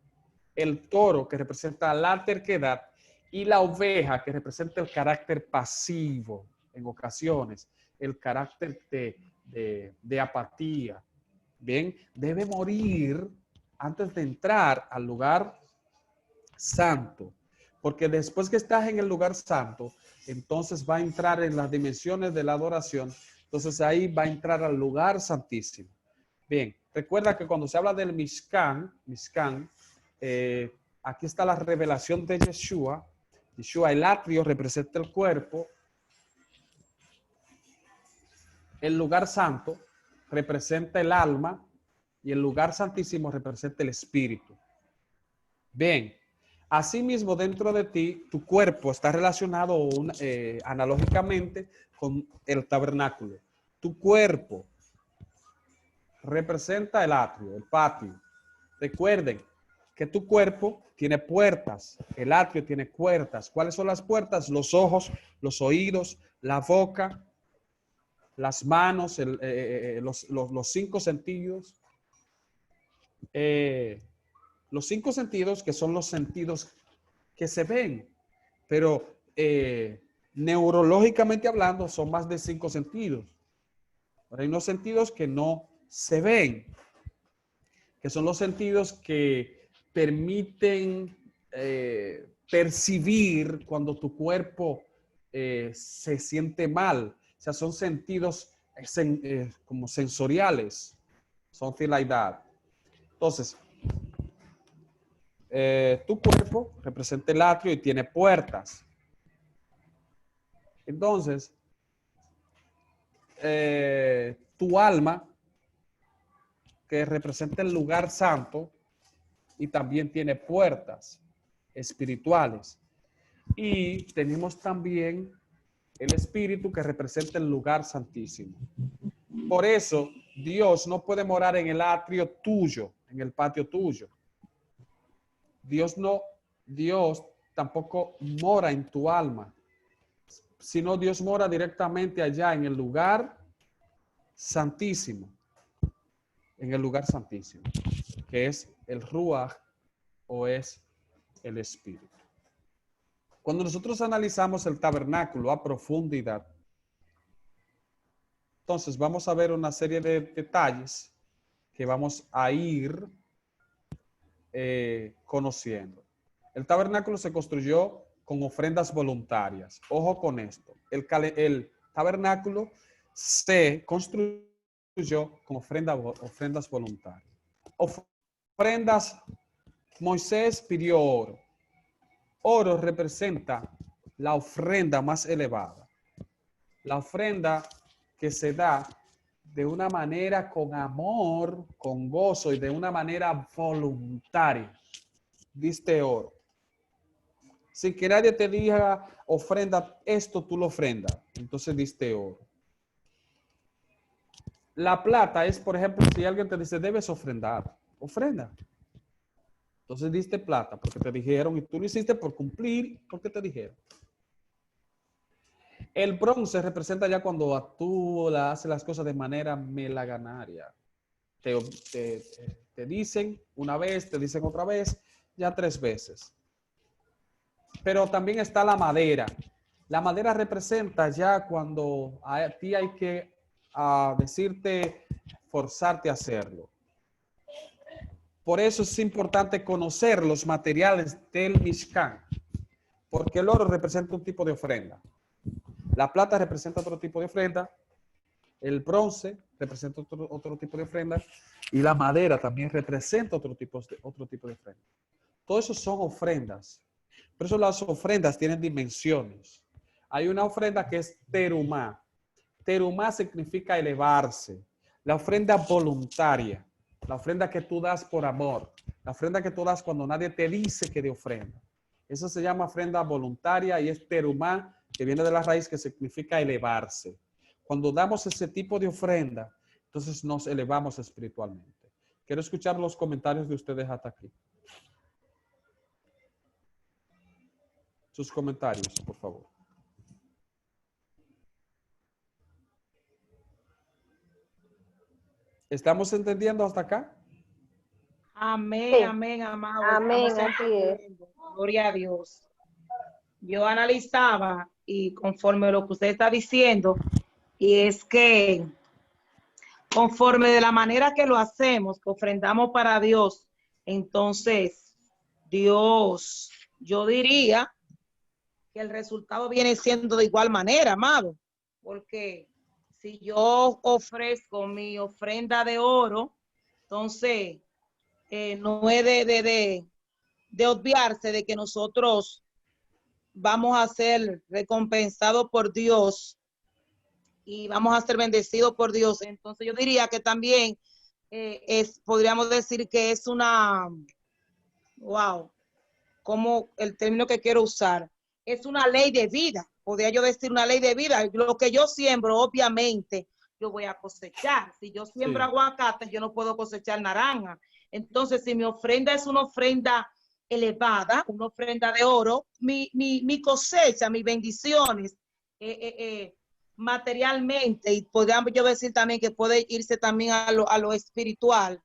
El toro que representa la terquedad y la oveja que representa el carácter pasivo en ocasiones, el carácter de apatía. Bien, debe morir antes de entrar al lugar santo, porque después que estás en el lugar santo, entonces va a entrar en las dimensiones de la adoración, entonces ahí va a entrar al lugar santísimo. Bien, recuerda que cuando se habla del Mishkan, aquí está la revelación de Yeshua. Yeshua, el atrio representa el cuerpo, el lugar santo representa el alma y el lugar santísimo representa el espíritu. Bien, asimismo dentro de ti, tu cuerpo está relacionado analógicamente con el tabernáculo. Tu cuerpo representa el atrio, el patio. Recuerden que tu cuerpo tiene puertas, el atrio tiene puertas. ¿Cuáles son las puertas? Los ojos, los oídos, la boca, las manos, los 5 sentidos. Los 5 sentidos que son los sentidos que se ven, pero neurológicamente hablando son más de 5 sentidos. Pero hay unos sentidos que no se ven, que son los sentidos que permiten percibir cuando tu cuerpo se siente mal. O sea, son sentidos como sensoriales, something like that. Entonces, tu cuerpo representa el atrio y tiene puertas. Entonces, tu alma, que representa el lugar santo, y también tiene puertas espirituales. Y tenemos también el espíritu, que representa el lugar santísimo. Por eso, Dios no puede morar en el atrio tuyo, en el patio tuyo. Dios tampoco mora en tu alma, sino Dios mora directamente allá en el lugar santísimo, que es el Ruach o es el Espíritu. Cuando nosotros analizamos el tabernáculo a profundidad, entonces vamos a ver una serie de detalles que vamos a ir conociendo. El tabernáculo se construyó con ofrendas voluntarias. Ojo con esto. El tabernáculo se construyó con ofrendas voluntarias. Ofrendas, Moisés pidió oro. Oro representa la ofrenda más elevada. La ofrenda que se da de una manera con amor, con gozo y de una manera voluntaria. Diste oro. Sin que nadie te diga, ofrenda esto, tú lo ofrendas. Entonces diste oro. La plata es, por ejemplo, si alguien te dice, debes ofrendar. Ofrenda. Entonces diste plata porque te dijeron y tú lo hiciste por cumplir porque te dijeron. El bronce representa ya cuando tú haces las cosas de manera melaganaria. Te dicen una vez, te dicen otra vez, ya 3 veces. Pero también está la madera. La madera representa ya cuando a ti hay que decirte, forzarte a hacerlo. Por eso es importante conocer los materiales del Mishkan, porque el oro representa un tipo de ofrenda. La plata representa otro tipo de ofrenda. El bronce representa otro tipo de ofrenda. Y la madera también representa otro tipo de ofrenda. Todo eso son ofrendas. Por eso las ofrendas tienen dimensiones. Hay una ofrenda que es terumá. Terumá significa elevarse. La ofrenda voluntaria. La ofrenda que tú das por amor. La ofrenda que tú das cuando nadie te dice que de ofrenda. Eso se llama ofrenda voluntaria y es terumá, que viene de la raíz que significa elevarse. Cuando damos ese tipo de ofrenda, entonces nos elevamos espiritualmente. Quiero escuchar los comentarios de ustedes hasta aquí. Sus comentarios, por favor. ¿Estamos entendiendo hasta acá? Amén, sí. Amén, amado. Amén, así es. Gloria a Dios. Yo analizaba y conforme a lo que usted está diciendo, y es que conforme de la manera que lo hacemos, que ofrendamos para Dios, entonces Dios, yo diría que el resultado viene siendo de igual manera, amado, porque si yo ofrezco mi ofrenda de oro, entonces no es de obviarse de que nosotros vamos a ser recompensados por Dios y vamos a ser bendecidos por Dios. Entonces yo diría que también podríamos decir que es una, wow, como el término que quiero usar, es una ley de vida. Podría yo decir una ley de vida. Lo que yo siembro, obviamente, yo voy a cosechar. Si yo siembro Sí. aguacate, yo no puedo cosechar naranja. Entonces, si mi ofrenda es una ofrenda elevada, una ofrenda de oro, mi cosecha, mis bendiciones, materialmente, y podríamos yo decir también que puede irse también a lo espiritual,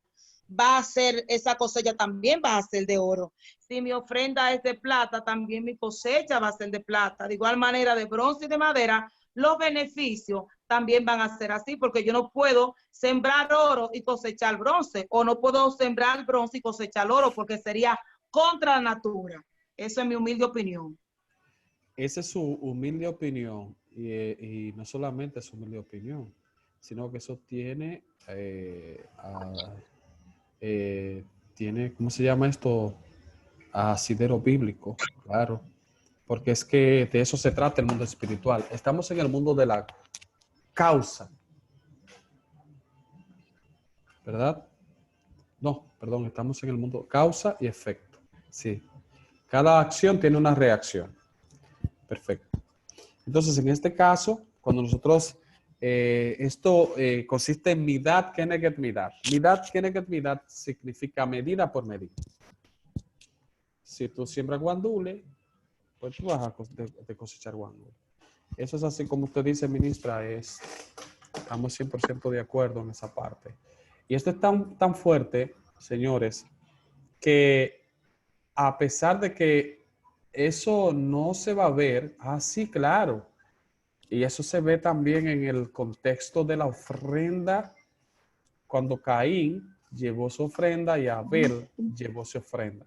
va a ser, esa cosecha también va a ser de oro. Si mi ofrenda es de plata, también mi cosecha va a ser de plata. De igual manera, de bronce y de madera, los beneficios también van a ser así, porque yo no puedo sembrar oro y cosechar bronce, o no puedo sembrar bronce y cosechar oro, porque sería contra la natura. Eso es mi humilde opinión. Esa es su humilde opinión y no solamente su humilde opinión, sino que eso tiene, tiene, ¿cómo se llama esto? Asidero bíblico, claro, porque es que de eso se trata el mundo espiritual. Estamos en el mundo de la causa, ¿verdad? No, perdón, estamos en el mundo causa y efecto. Sí, cada acción tiene una reacción. Perfecto. Entonces, en este caso, cuando nosotros, esto consiste en midad keneget midad. Midad keneget midad significa medida por medida. Si tú siembras guandule, pues tú vas a cosechar guandule. Eso es así como usted dice, ministra, estamos 100% de acuerdo en esa parte. Y esto es tan fuerte, señores, que a pesar de que eso no se va a ver, sí, claro. Y eso se ve también en el contexto de la ofrenda, cuando Caín llevó su ofrenda y Abel llevó su ofrenda.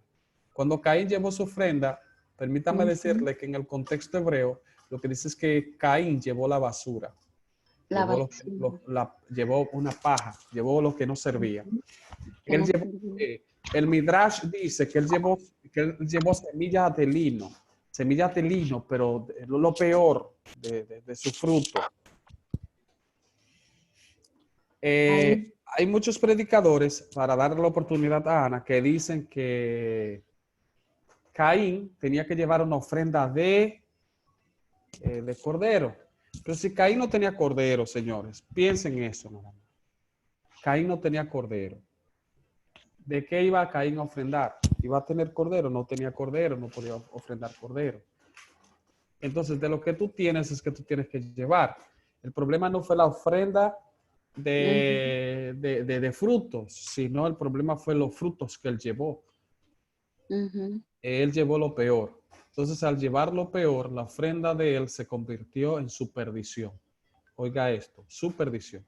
Cuando Caín llevó su ofrenda, permítame decirle que en el contexto hebreo, lo que dice es que Caín llevó la basura. Llevó una paja, llevó lo que no servía. Él llevó, el Midrash dice que él llevó semillas de lino, pero lo peor de su fruto. Hay muchos predicadores, para darle la oportunidad a Ana, que dicen que Caín tenía que llevar una ofrenda de cordero. Pero si Caín no tenía cordero, señores, piensen eso. ¿No? Caín no tenía cordero. ¿De qué iba Caín a ofrendar? ¿Iba a tener cordero? No tenía cordero, no podía ofrendar cordero. Entonces, de lo que tú tienes es que tú tienes que llevar. El problema no fue la ofrenda de frutos, sino el problema fue los frutos que él llevó. Él llevó lo peor. Entonces, al llevar lo peor, la ofrenda de él se convirtió en su perdición. Oiga esto, su perdición.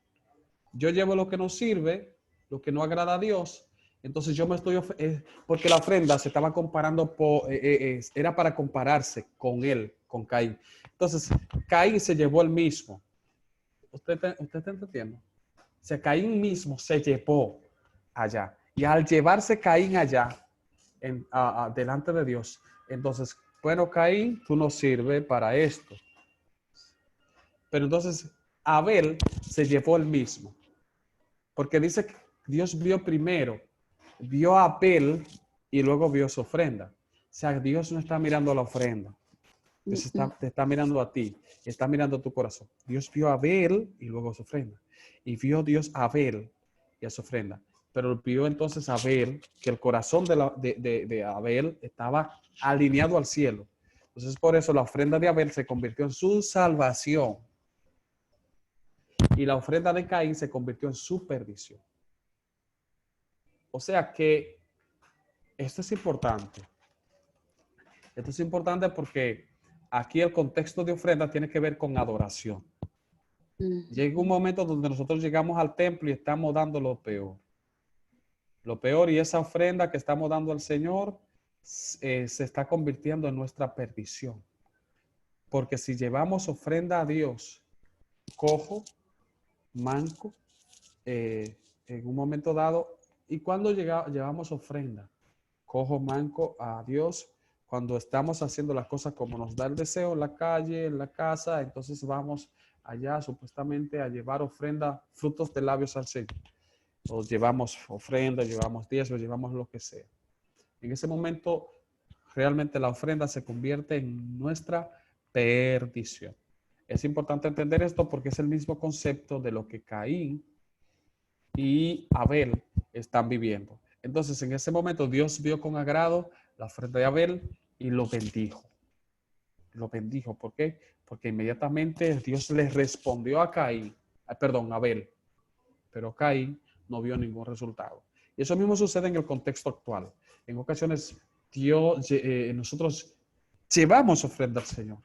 Yo llevo lo que no sirve, lo que no agrada a Dios. Entonces yo me estoy, porque la ofrenda se estaba comparando, era para compararse con él, con Caín. Entonces, Caín se llevó el mismo. ¿Usted está entendiendo? O sea, Caín mismo se llevó allá. Y al llevarse Caín allá, delante de Dios, entonces, bueno, Caín, tú no sirves para esto. Pero entonces, Abel se llevó el mismo. Porque dice que Dios vio a Abel y luego vio su ofrenda. O sea, Dios no está mirando la ofrenda. Dios te está mirando a ti, está mirando tu corazón. Dios vio a Abel y luego su ofrenda. Y vio Dios a Abel y a su ofrenda. Pero vio entonces a Abel que el corazón de Abel estaba alineado al cielo. Entonces por eso la ofrenda de Abel se convirtió en su salvación. Y la ofrenda de Caín se convirtió en su perdición. O sea que esto es importante. Esto es importante porque aquí el contexto de ofrenda tiene que ver con adoración. Llega un momento donde nosotros llegamos al templo y estamos dando lo peor. Lo peor, y esa ofrenda que estamos dando al Señor se está convirtiendo en nuestra perdición. Porque si llevamos ofrenda a Dios, cojo, manco, en un momento dado, y cuando llevamos ofrenda, cojo, manco a Dios, cuando estamos haciendo las cosas como nos da el deseo en la calle, en la casa, entonces vamos allá supuestamente a llevar ofrenda, frutos de labios al Señor. O llevamos ofrenda, llevamos diezmos, llevamos lo que sea. En ese momento, realmente la ofrenda se convierte en nuestra perdición. Es importante entender esto porque es el mismo concepto de lo que Caín y Abel están viviendo. Entonces, en ese momento, Dios vio con agrado la ofrenda de Abel y lo bendijo. Lo bendijo. ¿Por qué? Porque inmediatamente Dios le respondió a Abel. Pero Caín no vio ningún resultado. Y eso mismo sucede en el contexto actual. En ocasiones, nosotros llevamos ofrenda al Señor.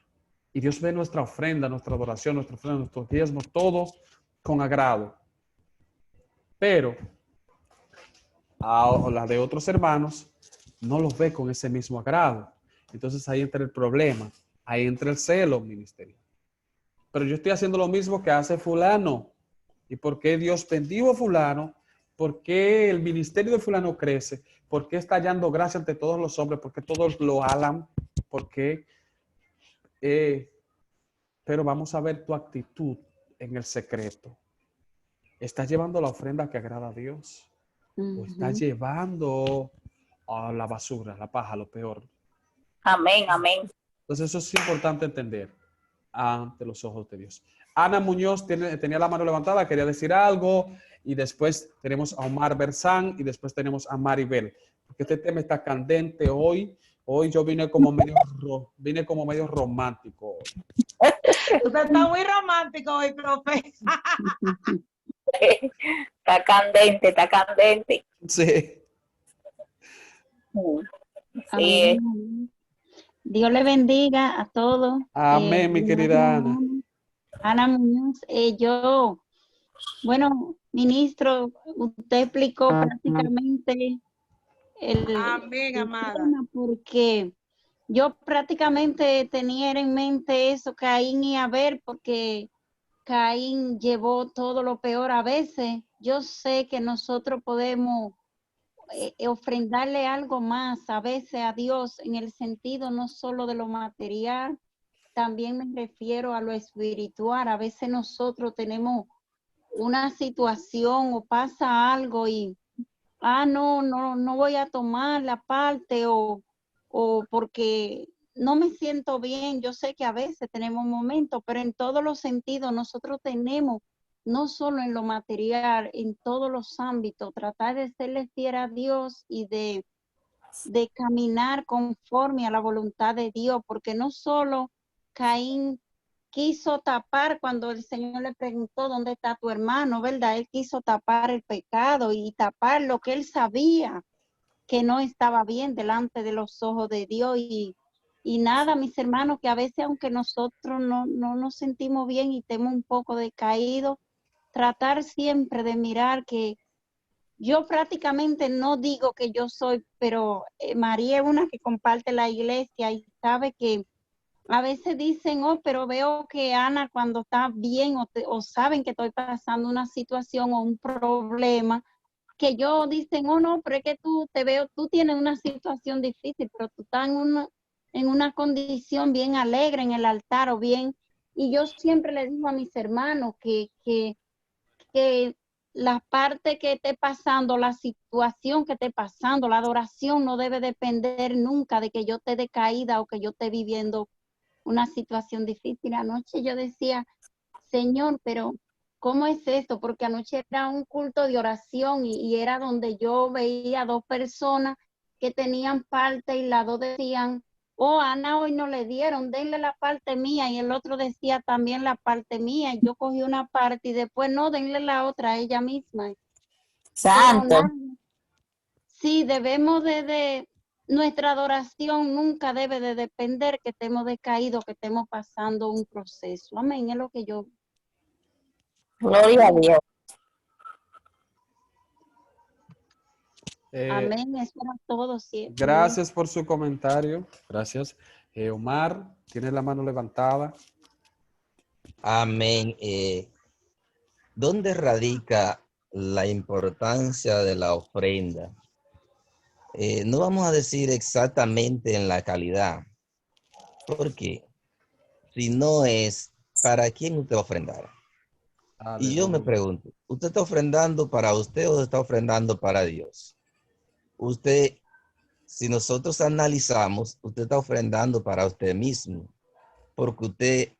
Y Dios ve nuestra ofrenda, nuestra adoración, nuestra ofrenda, nuestros diezmos, todo con agrado. Pero a la de otros hermanos no los ve con ese mismo agrado. Entonces ahí entra el problema, ahí entra el celo ministerial. Pero yo estoy haciendo lo mismo que hace fulano. ¿Y por qué Dios bendijo a fulano? ¿Por qué el ministerio de fulano crece? ¿Por qué está hallando gracia ante todos los hombres? ¿Por qué todos lo alan? ¿Por qué? Pero vamos a ver tu actitud en el secreto. ¿Estás llevando la ofrenda que agrada a Dios? ¿O estás llevando a la basura, la paja, lo peor? Amén, amén. Entonces eso es importante entender ante los ojos de Dios. Ana Muñoz tenía la mano levantada, quería decir algo, y después tenemos a Omar Berzán y después tenemos a Maribel, porque este tema está candente hoy. Hoy yo vine como medio romántico. Usted está muy romántico hoy, profe. Está candente, está candente. Sí. Sí. Dios le bendiga a todos. Amén, mi querida Ana. Ana Muñoz, bueno, ministro, usted explicó prácticamente Amén, amada. tema, porque yo prácticamente tenía en mente eso, Caín y Abel, porque Caín llevó todo lo peor a veces. Yo sé que nosotros podemos ofrendarle algo más a veces a Dios en el sentido no solo de lo material, también me refiero a lo espiritual. A veces nosotros tenemos una situación o pasa algo y no voy a tomar la parte o porque no me siento bien. Yo sé que a veces tenemos momentos, pero en todos los sentidos nosotros tenemos, no solo en lo material, en todos los ámbitos, tratar de serle fiel a Dios y de caminar conforme a la voluntad de Dios, porque no solo Caín quiso tapar cuando el Señor le preguntó ¿dónde está tu hermano? ¿Verdad? Él quiso tapar el pecado y tapar lo que él sabía que no estaba bien delante de los ojos de Dios y nada, mis hermanos, que a veces aunque nosotros no nos sentimos bien y estemos un poco decaídos, tratar siempre de mirar que yo prácticamente no digo que yo soy, pero María es una que comparte la iglesia y sabe que a veces dicen, pero veo que Ana cuando está bien o saben que estoy pasando una situación o un problema, que yo dicen, no, pero es que tú tienes una situación difícil, pero tú estás en una condición bien alegre en el altar o bien. Y yo siempre le digo a mis hermanos que la parte que esté pasando, la situación que esté pasando, la adoración no debe depender nunca de que yo esté decaída o que yo esté viviendo una situación difícil. Anoche yo decía, Señor, pero ¿cómo es esto? Porque anoche era un culto de oración y era donde yo veía dos personas que tenían parte y las dos decían, Ana hoy no le dieron, denle la parte mía, y el otro decía también la parte mía. Yo cogí una parte y después no, denle la otra a ella misma. Santo. Sí, debemos nuestra adoración nunca debe de depender que estemos decaídos, que estemos pasando un proceso. Amén, es lo que yo... Gloria a Dios. Amén, eso era todo. Sí. Gracias por su comentario. Gracias. Omar, tiene la mano levantada. Amén. ¿Dónde radica la importancia de la ofrenda? No vamos a decir exactamente en la calidad, porque si no es para quién usted va a ofrendar. Y yo me Aleluya. pregunto, ¿usted está ofrendando para usted o está ofrendando para Dios? Usted, si nosotros analizamos, usted está ofrendando para usted mismo, porque usted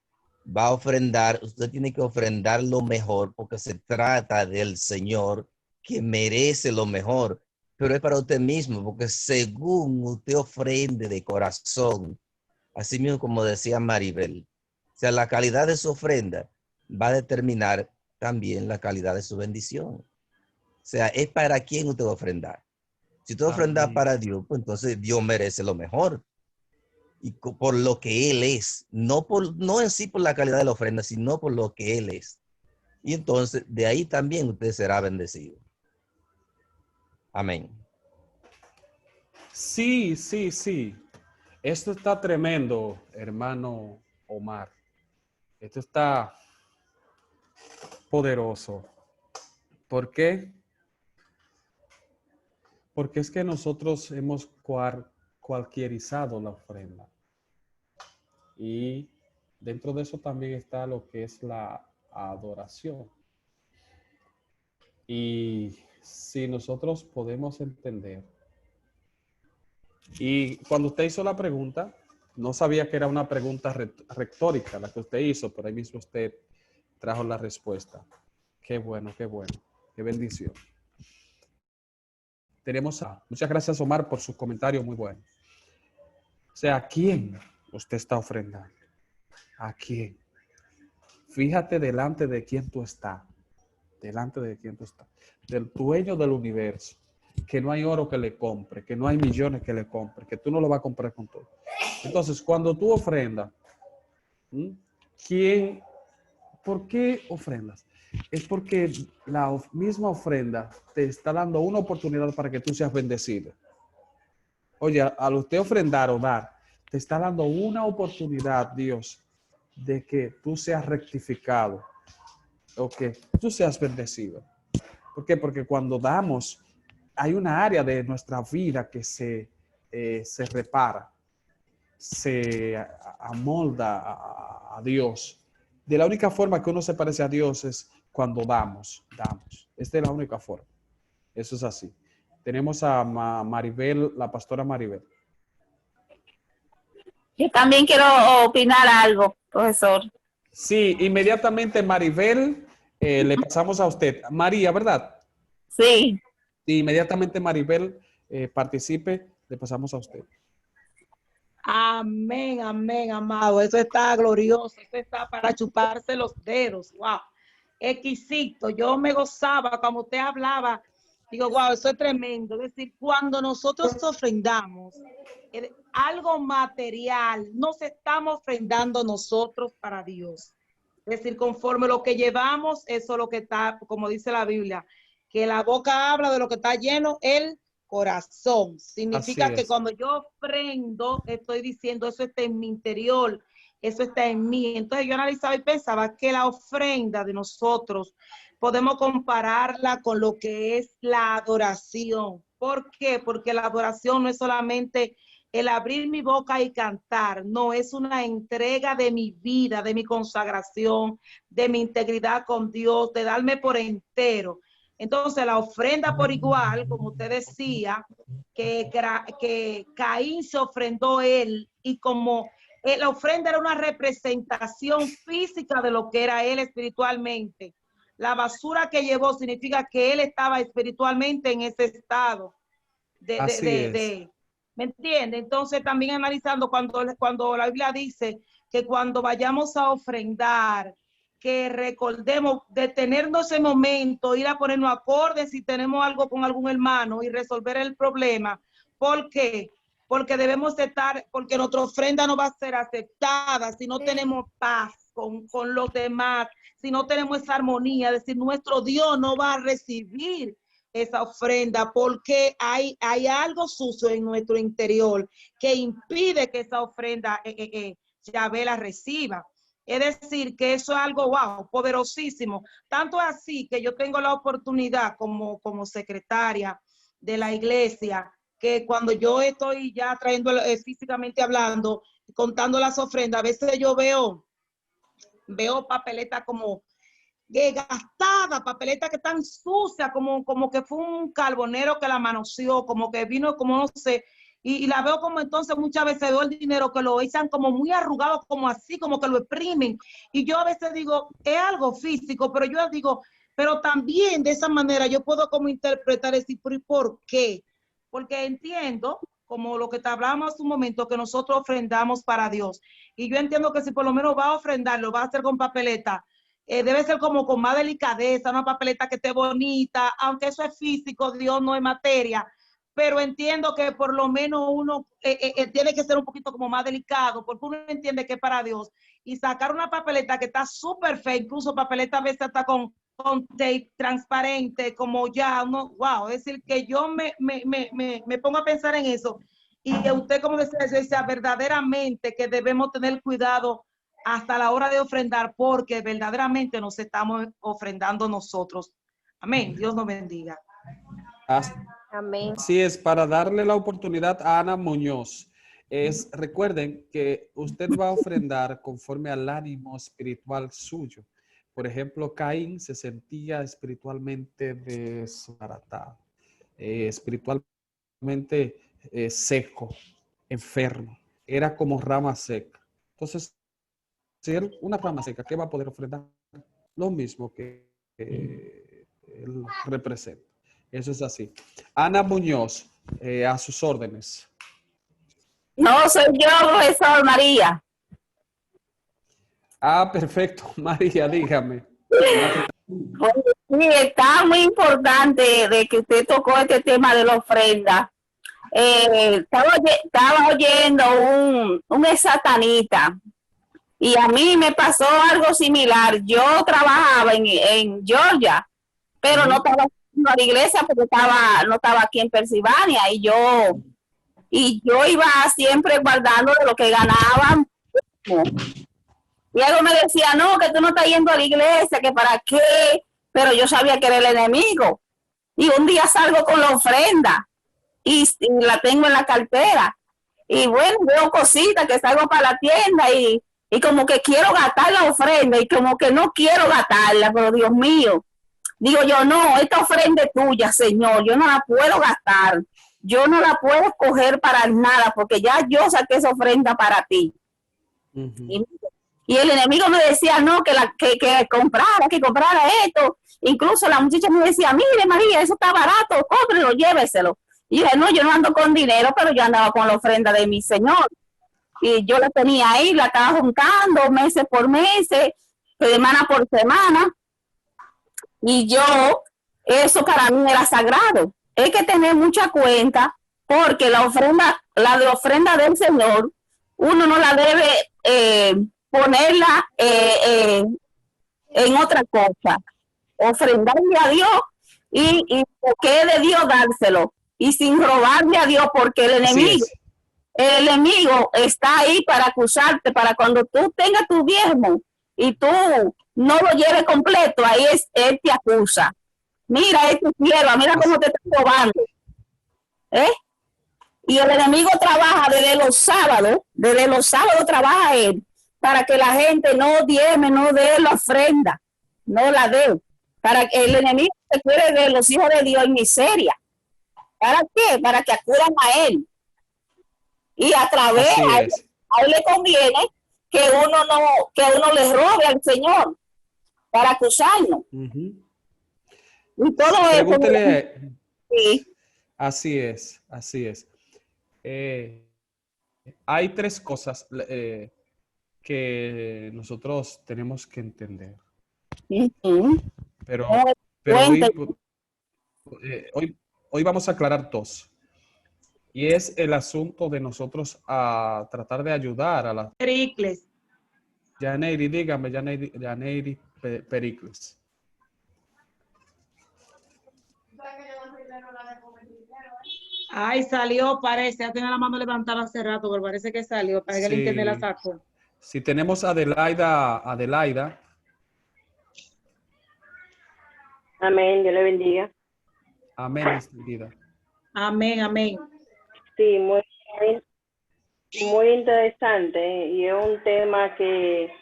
va a ofrendar, usted tiene que ofrendar lo mejor, porque se trata del Señor que merece lo mejor, pero es para usted mismo, porque según usted ofrende de corazón, así mismo como decía Maribel, o sea, la calidad de su ofrenda va a determinar también la calidad de su bendición. O sea, es para quién usted va a ofrendar. Si usted ofrenda Amén. para Dios, pues entonces Dios merece lo mejor. Y por lo que Él es, no en sí por la calidad de la ofrenda, sino por lo que Él es. Y entonces de ahí también usted será bendecido. Amén. Sí, sí, sí. Esto está tremendo, hermano Omar. Esto está poderoso. ¿Por qué? Porque es que nosotros hemos cualquierizado la ofrenda. Y dentro de eso también está lo que es la adoración. Y si nosotros podemos entender, y cuando usted hizo la pregunta, no sabía que era una pregunta retórica la que usted hizo, pero ahí mismo usted trajo la respuesta. Qué bueno, qué bendición. Muchas gracias, Omar, por su comentario muy bueno. O sea, ¿a quién usted está ofrendando? ¿A quién? Fíjate delante de quién tú estás. Delante de quién tú estás. Del dueño del universo. Que no hay oro que le compre, que no hay millones que le compre, que tú no lo vas a comprar con todo. Entonces, cuando tú ofrendas, ¿por qué ofrendas? Es porque la misma ofrenda te está dando una oportunidad para que tú seas bendecido. Oye, al usted ofrendar o dar, te está dando una oportunidad, Dios, de que tú seas rectificado o que tú seas bendecido. ¿Por qué? Porque cuando damos, hay una área de nuestra vida que se repara, se amolda a Dios. De la única forma que uno se parece a Dios es cuando damos. Esta es la única forma. Eso es así. Tenemos a Maribel, la pastora Maribel. Yo también quiero opinar algo, profesor. Sí, inmediatamente Maribel, le pasamos a usted. María, ¿verdad? Sí. Inmediatamente Maribel participe, le pasamos a usted. Amén, amén, amado. Eso está glorioso. Eso está para chuparse los dedos. Wow. Exquisito. Yo me gozaba cuando usted hablaba. Digo, wow, eso es tremendo. Es decir, cuando nosotros ofrendamos algo material, nos estamos ofrendando nosotros para Dios. Es decir, conforme lo que llevamos, eso es lo que está, como dice la Biblia, que la boca habla de lo que está lleno, el corazón. Significa que cuando yo ofrendo, estoy diciendo, eso está en mi interior, eso está en mí. Entonces yo analizaba y pensaba que la ofrenda de nosotros podemos compararla con lo que es la adoración. ¿Por qué? Porque la adoración no es solamente el abrir mi boca y cantar, no, es una entrega de mi vida, de mi consagración, de mi integridad con Dios, de darme por entero. Entonces, la ofrenda por igual, como usted decía, que Caín se ofrendó él, y como la ofrenda era una representación física de lo que era él espiritualmente. La basura que llevó significa que él estaba espiritualmente en ese estado ¿me entiende? Entonces también analizando cuando la Biblia dice que cuando vayamos a ofrendar, que recordemos detenernos ese momento, ir a ponernos acordes si tenemos algo con algún hermano y resolver el problema. ¿Por qué? Porque debemos estar, porque nuestra ofrenda no va a ser aceptada si no tenemos paz con los demás, si no tenemos esa armonía, es decir, nuestro Dios no va a recibir esa ofrenda porque hay algo sucio en nuestro interior que impide que esa ofrenda Yahvé la reciba. Es decir, que eso es algo, wow, poderosísimo. Tanto así que yo tengo la oportunidad como secretaria de la iglesia, que cuando yo estoy ya trayendo físicamente hablando, contando las ofrendas, a veces yo veo veo papeleta como gastada, papeleta que tan sucia, como que fue un carbonero que la manoseó, como que vino, como no sé, y la veo como entonces muchas veces veo el dinero que lo echan como muy arrugado, como así, como que lo exprimen, y yo a veces digo, es algo físico, pero yo digo, pero también de esa manera yo puedo como interpretar y decir, ¿por qué? Porque entiendo, como lo que te hablábamos hace un momento, que nosotros ofrendamos para Dios, y yo entiendo que si por lo menos va a ofrendar, lo va a hacer con papeleta, debe ser como con más delicadeza, una papeleta que esté bonita, aunque eso es físico, Dios no es materia, pero entiendo que por lo menos uno tiene que ser un poquito como más delicado, porque uno entiende que es para Dios, y sacar una papeleta que está súper fea, incluso papeleta a veces está con tape transparente, como ya, uno, wow, es decir, que yo me pongo a pensar en eso, y usted como decía, verdaderamente que debemos tener cuidado hasta la hora de ofrendar, porque verdaderamente nos estamos ofrendando nosotros. Amén. Dios nos bendiga. Amén. Así es, para darle la oportunidad a Ana Muñoz. Recuerden que usted va a ofrendar conforme al ánimo espiritual suyo. Por ejemplo, Caín se sentía espiritualmente desbaratado, espiritualmente seco, enfermo. Era como rama seca. Entonces, si él, una rama seca, ¿qué va a poder ofrendar? Lo mismo que él representa. Eso es así. Ana Muñoz, a sus órdenes. No, soy yo, profesor María. Ah, perfecto. María, dígame. Sí, está muy importante de que usted tocó este tema de la ofrenda. Estaba oyendo un satanita y a mí me pasó algo similar. Yo trabajaba en Georgia, pero no estaba en la iglesia porque no estaba aquí en Pensilvania y yo iba siempre guardando de lo que ganaba. Y algo me decía, no, que tú no estás yendo a la iglesia, que para qué, pero yo sabía que era el enemigo. Y un día salgo con la ofrenda y la tengo en la cartera. Y bueno, veo cositas que salgo para la tienda y como que quiero gastar la ofrenda y como que no quiero gastarla, pero Dios mío, digo yo, no, esta ofrenda es tuya, Señor, yo no la puedo gastar, yo no la puedo escoger para nada porque ya yo saqué esa ofrenda para ti. Y el enemigo me decía, no, que comprara esto. Incluso la muchacha me decía, mire María, eso está barato, cómprelo, lléveselo. Y dije, no, yo no ando con dinero, pero yo andaba con la ofrenda de mi Señor. Y yo la tenía ahí, la estaba juntando meses por meses, semana por semana. Y eso para mí era sagrado. Hay que tener mucha cuenta porque la de ofrenda del Señor, uno no la debe ponerla en otra cosa. Ofrendarle a Dios y que es de Dios dárselo. Y sin robarle a Dios, porque el enemigo está ahí para acusarte, para cuando tú tengas tu diezmo y tú no lo lleves completo, ahí él te acusa. Mira, es tu sierva, mira cómo te está robando. Y el enemigo trabaja desde los sábados trabaja él, para que la gente no diezme, no dé la ofrenda, no la dé. Para que el enemigo se quiere de los hijos de Dios en miseria. ¿Para qué? Para que acudan a él. Y a través a él le conviene que uno le robe al Señor para acusarlo. Y todo Pregúntele. eso. Sí. Así es. Hay tres cosas que nosotros tenemos que entender. Pero hoy vamos a aclarar dos. Y es el asunto de nosotros a tratar de ayudar a la... Pericles. Yaneiri, dígame, Yaneiri Pericles. Ay, salió, parece. Ya tenía la mano levantada hace rato, pero parece que salió. Parece que el internet la sacó. Si tenemos a Adelaida. Amén, Dios le bendiga. Amén, extendida. Amén, amén. Sí, muy interesante y es un tema que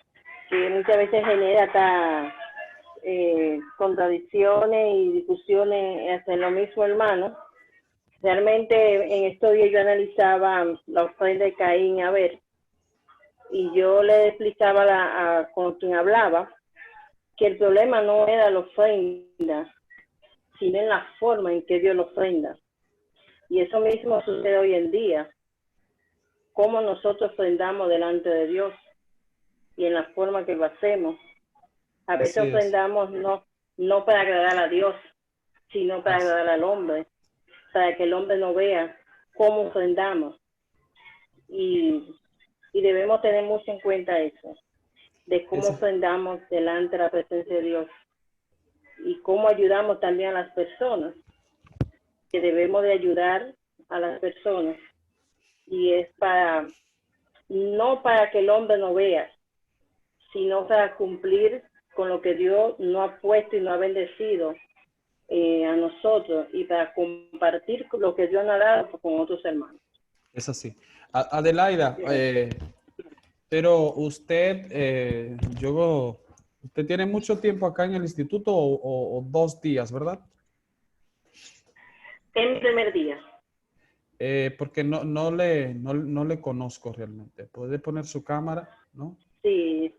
que muchas veces genera hasta contradicciones y discusiones en lo mismo, hermano. Realmente en estos días yo analizaba la ofrenda de Caín y Abel, y yo le explicaba con quien hablaba que el problema no era la ofrenda, sino en la forma en que Dios lo ofrenda. Y eso mismo sucede hoy en día, cómo nosotros ofrendamos delante de Dios y en la forma que lo hacemos. A veces ofrendamos no para agradar a Dios, sino para agradar al hombre, para que el hombre no vea cómo ofrendamos. Y debemos tener mucho en cuenta eso, de cómo ofrendamos delante de la presencia de Dios y cómo ayudamos también a las personas, que debemos de ayudar a las personas, y es no para que el hombre no vea, sino para cumplir con lo que Dios nos ha puesto y nos ha bendecido a nosotros, y para compartir lo que Dios nos ha dado con otros hermanos. Es así. Adelaida, pero usted, usted tiene mucho tiempo acá en el instituto o 2 días, ¿verdad? El primer día. Porque no le conozco realmente. ¿Puede poner su cámara? ¿No? Sí.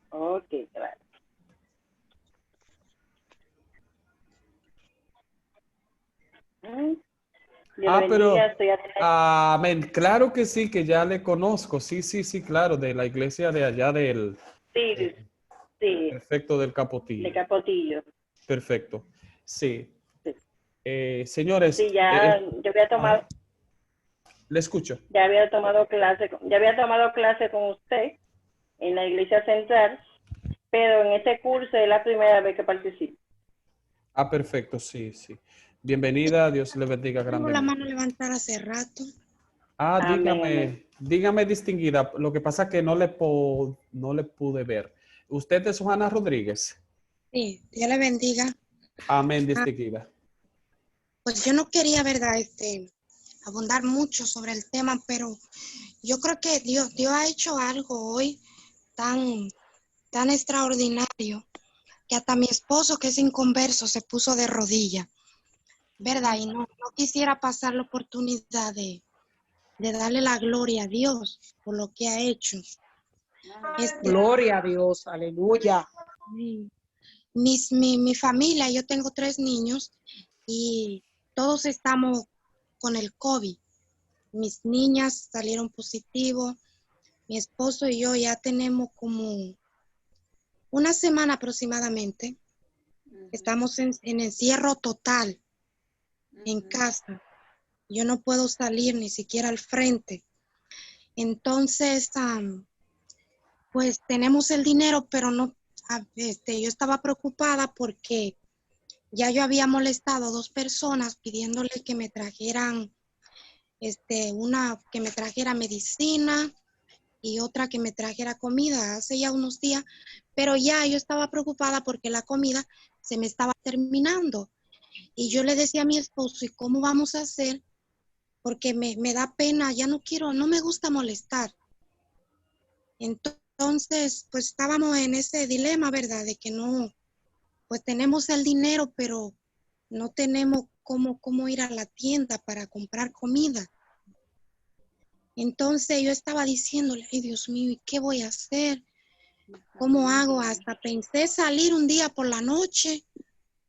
Ok, claro. Pero, amén, claro que sí, que ya le conozco. Sí, claro, de la iglesia de allá del... Sí. Perfecto, del Capotillo. De Capotillo. Perfecto, sí. Señores. Sí, yo había tomado... Le escucho. Ya había tomado clase con usted en la iglesia central, pero en este curso es la primera vez que participo. Perfecto, sí. Bienvenida, Dios le bendiga grandemente. Tengo la mano levantada hace rato. Dígame, distinguida, lo que pasa es que no le pude ver. ¿Usted es Juana Rodríguez? Sí, Dios le bendiga. Amén, distinguida. Pues yo no quería, ¿verdad? Abundar mucho sobre el tema, pero yo creo que Dios ha hecho algo hoy tan extraordinario, que hasta mi esposo, que es inconverso, se puso de rodillas, ¿verdad? Y no quisiera pasar la oportunidad de darle la gloria a Dios por lo que ha hecho. Gloria a Dios, aleluya. Mi familia, yo tengo 3 niños y todos estamos con el COVID. Mis niñas salieron positivos. Mi esposo y yo ya tenemos como una semana aproximadamente. Estamos en encierro total en casa. Yo no puedo salir ni siquiera al frente. Entonces, pues tenemos el dinero, pero no, yo estaba preocupada porque ya yo había molestado a 2 personas pidiéndole que me trajeran, una que me trajera medicina y otra que me trajera comida hace ya unos días, pero ya yo estaba preocupada porque la comida se me estaba terminando. Y yo le decía a mi esposo, ¿y cómo vamos a hacer? Porque me da pena, ya no me gusta molestar. Entonces, pues estábamos en ese dilema, ¿verdad? De que pues tenemos el dinero, pero no tenemos cómo ir a la tienda para comprar comida. Entonces yo estaba diciéndole, ay Dios mío, ¿y qué voy a hacer? ¿Cómo hago? Hasta pensé salir un día por la noche,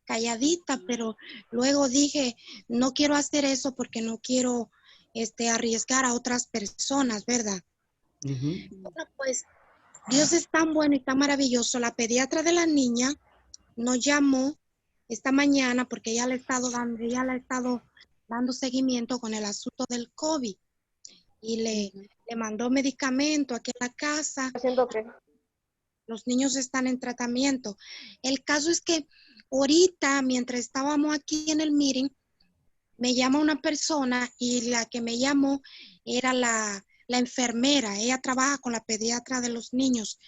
calladita, pero luego dije, no quiero hacer eso porque no quiero arriesgar a otras personas, ¿verdad? Bueno, pues Dios es tan bueno y tan maravilloso. La pediatra de la niña nos llamó esta mañana porque ella le ha estado dando seguimiento con el asunto del COVID y le mandó medicamento aquí a la casa. ¿Haciendo qué? Los niños están en tratamiento. El caso es que ahorita, mientras estábamos aquí en el meeting, me llama una persona y la que me llamó era la enfermera. Ella trabaja con la pediatra de los niños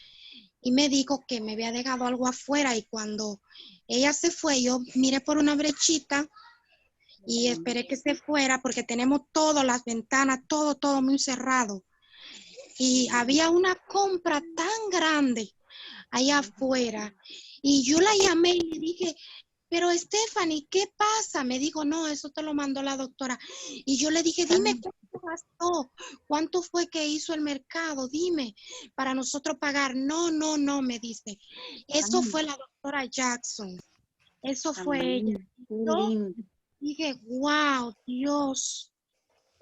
y me dijo que me había dejado algo afuera, y cuando ella se fue, yo miré por una brechita y esperé que se fuera porque tenemos todas las ventanas, todo muy cerrado. y había una compra tan grande allá afuera. Y yo la llamé y le dije, pero Stephanie, ¿qué pasa? Me dijo, no, eso te lo mandó la doctora. Y yo le dije, dime cuánto gastó, cuánto fue que hizo el mercado, dime, para nosotros pagar. No, no, no, me dice. Eso fue la doctora Jackson. Eso fue ella. Amén. Qué Yo lindo. dije, wow, Dios.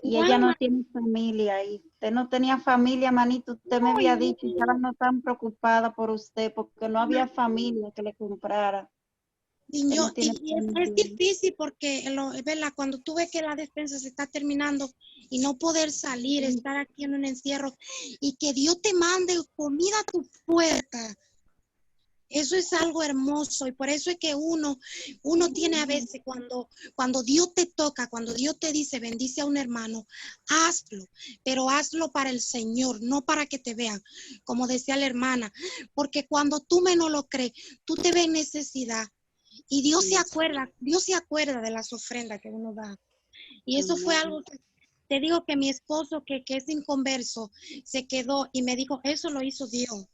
Y ella no Wow, tiene familia. Y usted no tenía familia, manito. Usted me había dicho, estaba no tan preocupada por usted porque no había familia que le comprara. y Usted yo, no tiene es familia. difícil porque, ¿verdad? Cuando tú ves que la despensa se está terminando y no poder salir, estar aquí en un encierro y que Dios te mande comida a tu puerta, eso es algo hermoso y por eso es que uno tiene a veces cuando Dios te toca, cuando Dios te dice bendice a un hermano, hazlo, pero hazlo para el Señor, no para que te vean, como decía la hermana, porque cuando tú menos lo crees, tú te ves en necesidad. Y Dios se acuerda de las ofrendas que uno da. Y eso fue algo que, te digo que mi esposo, que es inconverso, se quedó y me dijo, eso lo hizo Dios.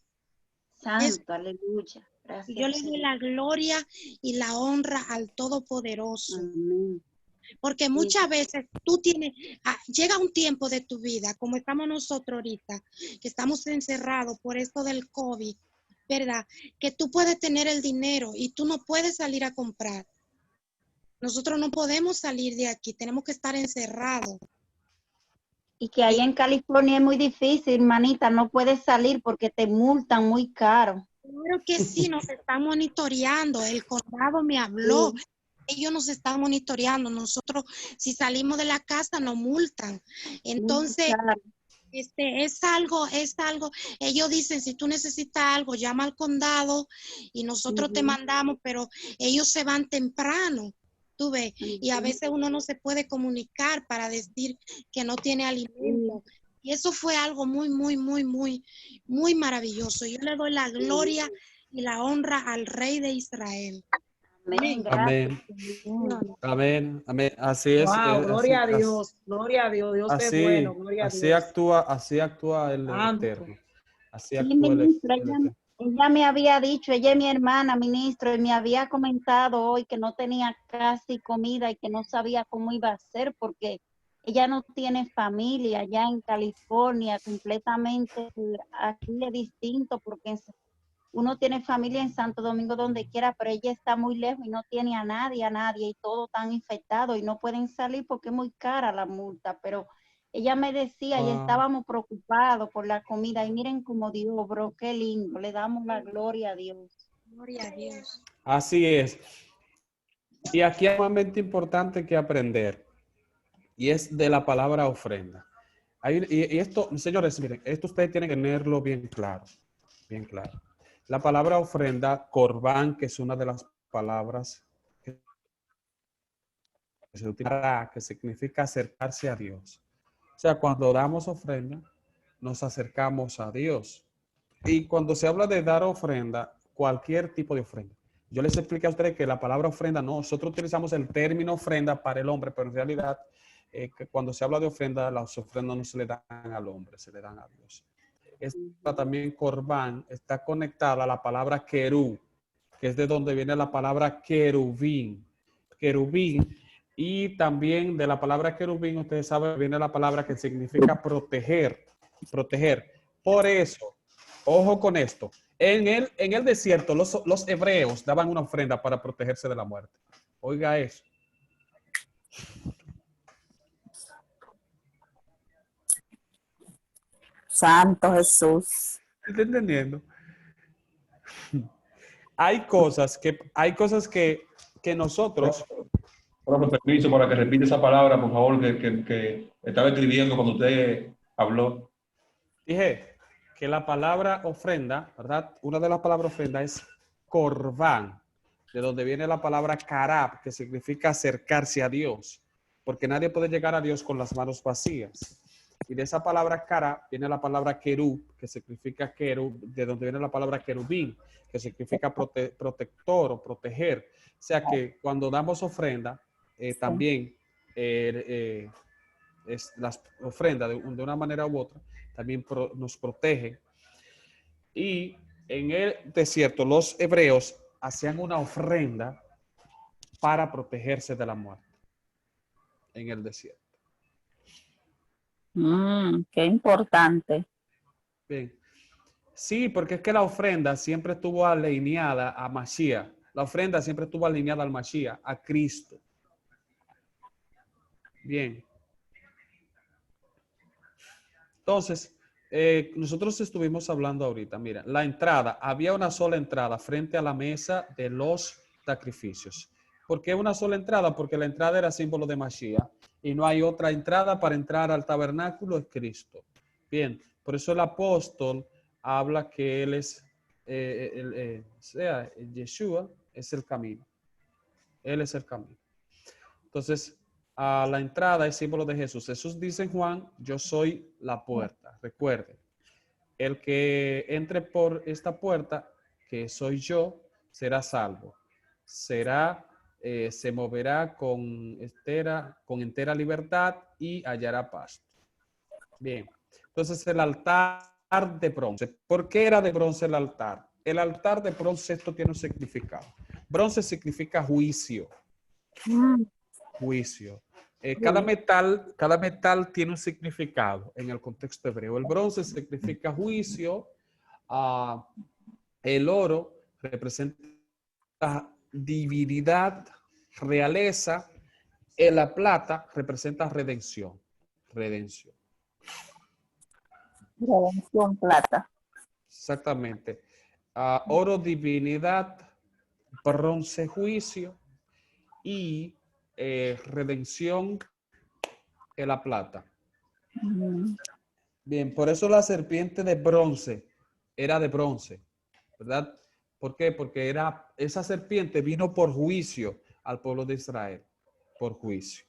Santo, aleluya. Y yo le Gracias. doy la gloria y la honra al Todopoderoso. Amén. Porque muchas veces llega un tiempo de tu vida, como estamos nosotros ahorita, que estamos encerrados por esto del COVID, ¿verdad? Que tú puedes tener el dinero y tú no puedes salir a comprar. Nosotros no podemos salir de aquí, tenemos que estar encerrados. Y que ahí en California es muy difícil, manita, no puedes salir porque te multan muy caro. Claro que sí, nos están monitoreando. El condado me habló. Sí. Ellos nos están monitoreando. Nosotros, si salimos de la casa, nos multan. Entonces, Claro. es algo. Ellos dicen, si tú necesitas algo, llama al condado y nosotros te mandamos, pero ellos se van temprano. Tú ves, y a veces uno no se puede comunicar para decir que no tiene alimento. Y eso fue algo muy, muy, muy, muy, muy maravilloso. Yo le doy la gloria y la honra al Rey de Israel. Amén, Amén. gracias. Amén. Amén. Así es. Wow, gloria a Dios, gloria a Dios, Dios es bueno, gloria a Dios. Así actúa el Santo. Eterno. Así Sí, actúa el ministro, Eterno. ella me había dicho, ella es mi hermana, ministro, y me había comentado hoy que no tenía casi comida y que no sabía cómo iba a ser porque ella no tiene familia allá en California, completamente aquí es distinto porque uno tiene familia en Santo Domingo donde quiera, pero ella está muy lejos y no tiene a nadie, y todo tan infectado y no pueden salir porque es muy cara la multa, pero ella me decía y Wow. estábamos preocupados por la comida y miren cómo Dios obró, qué lindo, le damos la gloria a Dios. Gloria a Dios. Así es. Y aquí hay un momento importante que aprender y es de la palabra ofrenda. Y esto, señores, miren, esto ustedes tienen que tenerlo bien claro, bien claro. La palabra ofrenda, corbán, que es una de las palabras que se utiliza, que significa acercarse a Dios. O sea, cuando damos ofrenda, nos acercamos a Dios. Y cuando se habla de dar ofrenda, cualquier tipo de ofrenda. Yo les expliqué a ustedes que la palabra ofrenda, no, nosotros utilizamos el término ofrenda para el hombre, pero en realidad, que cuando se habla de ofrenda, las ofrendas no se le dan al hombre, se le dan a Dios. Esta también, corbán, está conectada a la palabra querú, que es de donde viene la palabra querubín. Querubín. Y también de la palabra querubín, ustedes saben, viene la palabra que significa proteger. Proteger. Por eso, ojo con esto. En el desierto, los hebreos daban una ofrenda para protegerse de la muerte. Oiga eso. Santo Jesús. ¿Está entendiendo? Hay cosas que nosotros... Profe, permiso para que repite esa palabra, por favor, que estaba escribiendo cuando usted habló. Dije que la palabra ofrenda, ¿verdad? Una de las palabras ofrenda es corbán, de donde viene la palabra carab, que significa acercarse a Dios, porque nadie puede llegar a Dios con las manos vacías. Y de esa palabra carab viene la palabra querub, que significa querub, de donde viene la palabra querubín, que significa protector o proteger. O sea que cuando damos ofrenda, también es las ofrendas de una manera u otra, también nos protege. Y en el desierto los hebreos hacían una ofrenda para protegerse de la muerte en el desierto. Qué importante. Bien. Sí, porque es que la ofrenda siempre estuvo alineada a Mashiach. La ofrenda siempre estuvo alineada al Mashiach, a Cristo. Bien. Entonces, nosotros estuvimos hablando ahorita, mira, la entrada, había una sola entrada frente a la mesa de los sacrificios. ¿Por qué una sola entrada? Porque la entrada era símbolo de Mashiach y no hay otra entrada para entrar al tabernáculo, es Cristo. Bien, por eso el apóstol habla que él es, Yeshua es el camino. Él es el camino. Entonces, a la entrada es símbolo de Jesús. Jesús dice en Juan, yo soy la puerta. Recuerden, el que entre por esta puerta, que soy yo, será salvo. Se moverá con entera libertad y hallará pasto. Bien, entonces el altar de bronce. ¿Por qué era de bronce el altar? El altar de bronce, esto tiene un significado. Bronce significa juicio. Juicio. Cada metal tiene un significado en el contexto hebreo. El bronce significa juicio. El oro representa divinidad, realeza. La plata representa redención. Redención. Redención, plata. Exactamente. Oro, divinidad, bronce, juicio y redención en la plata. Bien, por eso la serpiente de bronce era de bronce, ¿verdad? ¿Por qué? Porque esa serpiente vino por juicio al pueblo de Israel, por juicio.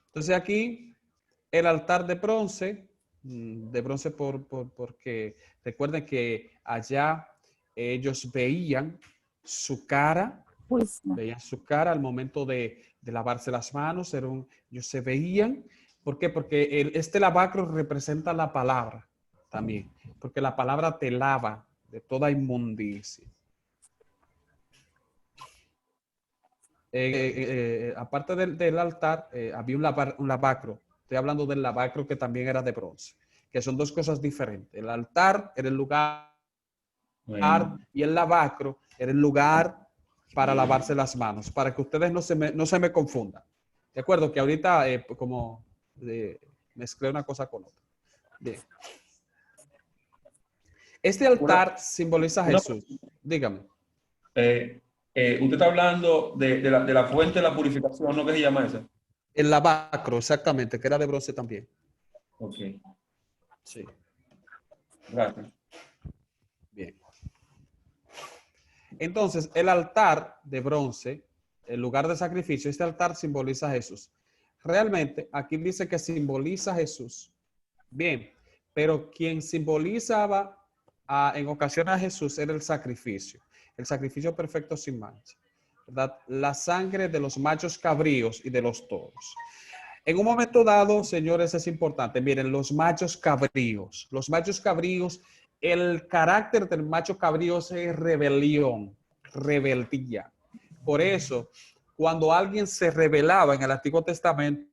Entonces aquí el altar de bronce porque recuerden que allá ellos veían su cara. Veían su cara al momento de lavarse las manos. Ellos se veían. ¿Por qué? Porque este lavacro representa la palabra también. Porque la palabra te lava de toda inmundicia. Aparte del altar, había un lavacro. Estoy hablando del lavacro que también era de bronce. Que son dos cosas diferentes. El altar era el lugar y el lavacro era el lugar para lavarse las manos, para que ustedes no se me confundan. De acuerdo, que ahorita mezclé una cosa con otra. Bien. Este altar simboliza a Jesús. Dígame. Usted está hablando de la fuente de la purificación, ¿no? ¿Qué se llama esa? El lavacro, exactamente, que era de bronce también. Ok. Sí. Gracias. Bien. Entonces, el altar de bronce, el lugar de sacrificio, este altar simboliza a Jesús. Realmente, aquí dice que simboliza a Jesús. Bien, pero quien simbolizaba en ocasiones a Jesús era el sacrificio perfecto sin mancha, ¿verdad? La sangre de los machos cabríos y de los toros. En un momento dado, señores, es importante. Miren, los machos cabríos, el carácter del macho cabrío es rebelión, rebeldía. Por eso, cuando alguien se rebelaba en el Antiguo Testamento,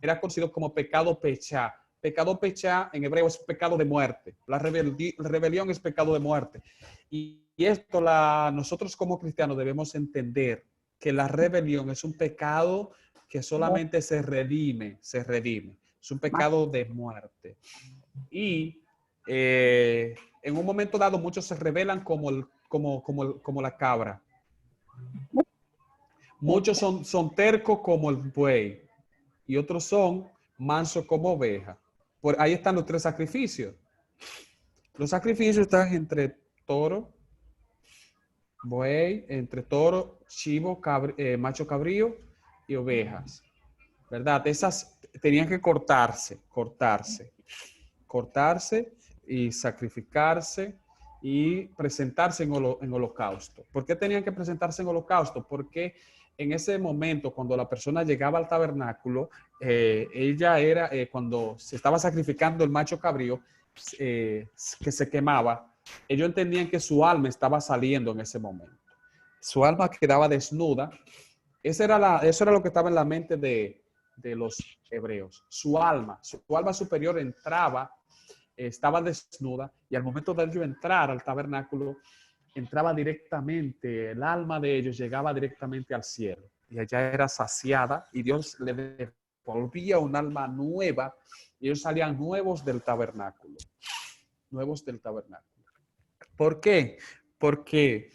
era conocido como pecado pechá. Pecado pechá en hebreo es pecado de muerte. La rebelión es pecado de muerte. Y esto nosotros como cristianos debemos entender que la rebelión es un pecado que solamente se redime. Es un pecado de muerte. Y en un momento dado muchos se rebelan como la cabra. Muchos son tercos como el buey y otros son mansos como oveja. Por ahí están los tres sacrificios. Los sacrificios están entre toro, buey, entre toro, chivo, macho cabrío y ovejas. ¿Verdad? Esas tenían que cortarse y sacrificarse y presentarse en holocausto. ¿Por qué tenían que presentarse en holocausto? Porque en ese momento, cuando la persona llegaba al tabernáculo, ella era, cuando se estaba sacrificando el macho cabrío, que se quemaba, ellos entendían que su alma estaba saliendo en ese momento. Su alma quedaba desnuda. Eso era lo que estaba en la mente de los hebreos. Su alma superior entraba, estaba desnuda, y al momento de ellos entrar al tabernáculo, entraba directamente, el alma de ellos llegaba directamente al cielo. Y allá era saciada, y Dios le devolvía un alma nueva, y ellos salían nuevos del tabernáculo. Nuevos del tabernáculo. ¿Por qué? Porque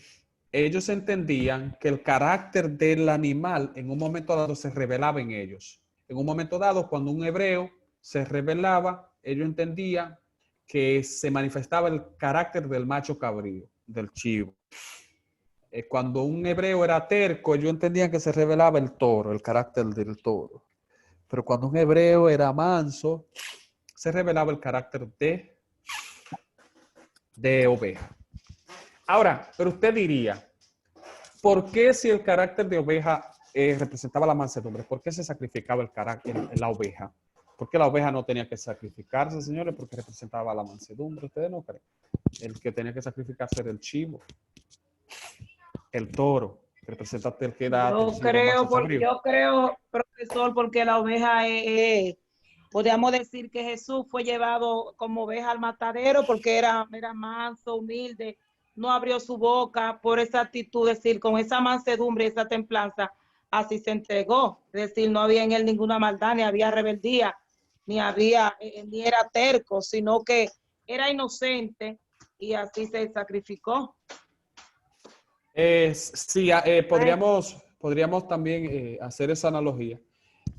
ellos entendían que el carácter del animal en un momento dado se revelaba en ellos. En un momento dado, cuando un hebreo se revelaba, ellos entendían que se manifestaba el carácter del macho cabrío, del chivo. Cuando un hebreo era terco, ellos entendían que se revelaba el toro, el carácter del toro. Pero cuando un hebreo era manso, se revelaba el carácter de oveja. Ahora, pero usted diría, ¿por qué si el carácter de oveja representaba la mansedumbre? ¿Por qué se sacrificaba el carácter de la oveja? ¿Por qué la oveja no tenía que sacrificarse, señores? Porque representaba la mansedumbre. ¿Ustedes no creen? El que tenía que sacrificarse era el chivo, el toro, que representa el que da. Yo creo, profesor, porque la oveja podríamos decir que Jesús fue llevado como oveja al matadero porque era manso, humilde, no abrió su boca por esa actitud, es decir, con esa mansedumbre, esa templanza, así se entregó. Es decir, no había en él ninguna maldad, ni había rebeldía, ni era terco, sino que era inocente y así se sacrificó. Sí, podríamos también hacer esa analogía,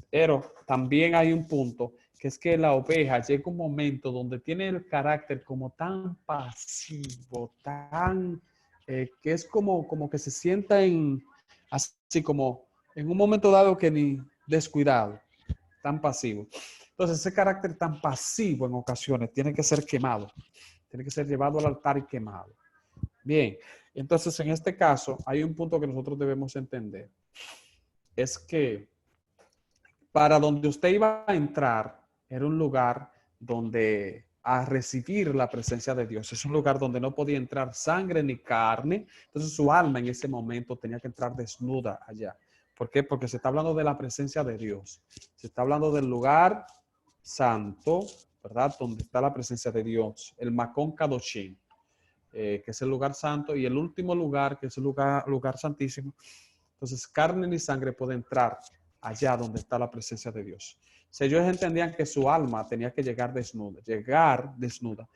pero también hay un punto, que es que la oveja llega un momento donde tiene el carácter como tan pasivo, tan, que es como que se sienta así como en un momento dado que ni descuidado, tan pasivo. Entonces ese carácter tan pasivo en ocasiones tiene que ser quemado, tiene que ser llevado al altar y quemado. Bien, entonces en este caso hay un punto que nosotros debemos entender. Es que para donde usted iba a entrar era un lugar donde a recibir la presencia de Dios. Es un lugar donde no podía entrar sangre ni carne. Entonces su alma en ese momento tenía que entrar desnuda allá. ¿Por qué? Porque se está hablando de la presencia de Dios. Se está hablando del lugar santo, ¿verdad? Donde está la presencia de Dios. El Makon Kadoshim. Que es el lugar santo, y el último lugar, que es el lugar santísimo. Entonces, carne ni sangre puede entrar allá donde está la presencia de Dios. Si ellos entendían que su alma tenía que llegar desnuda,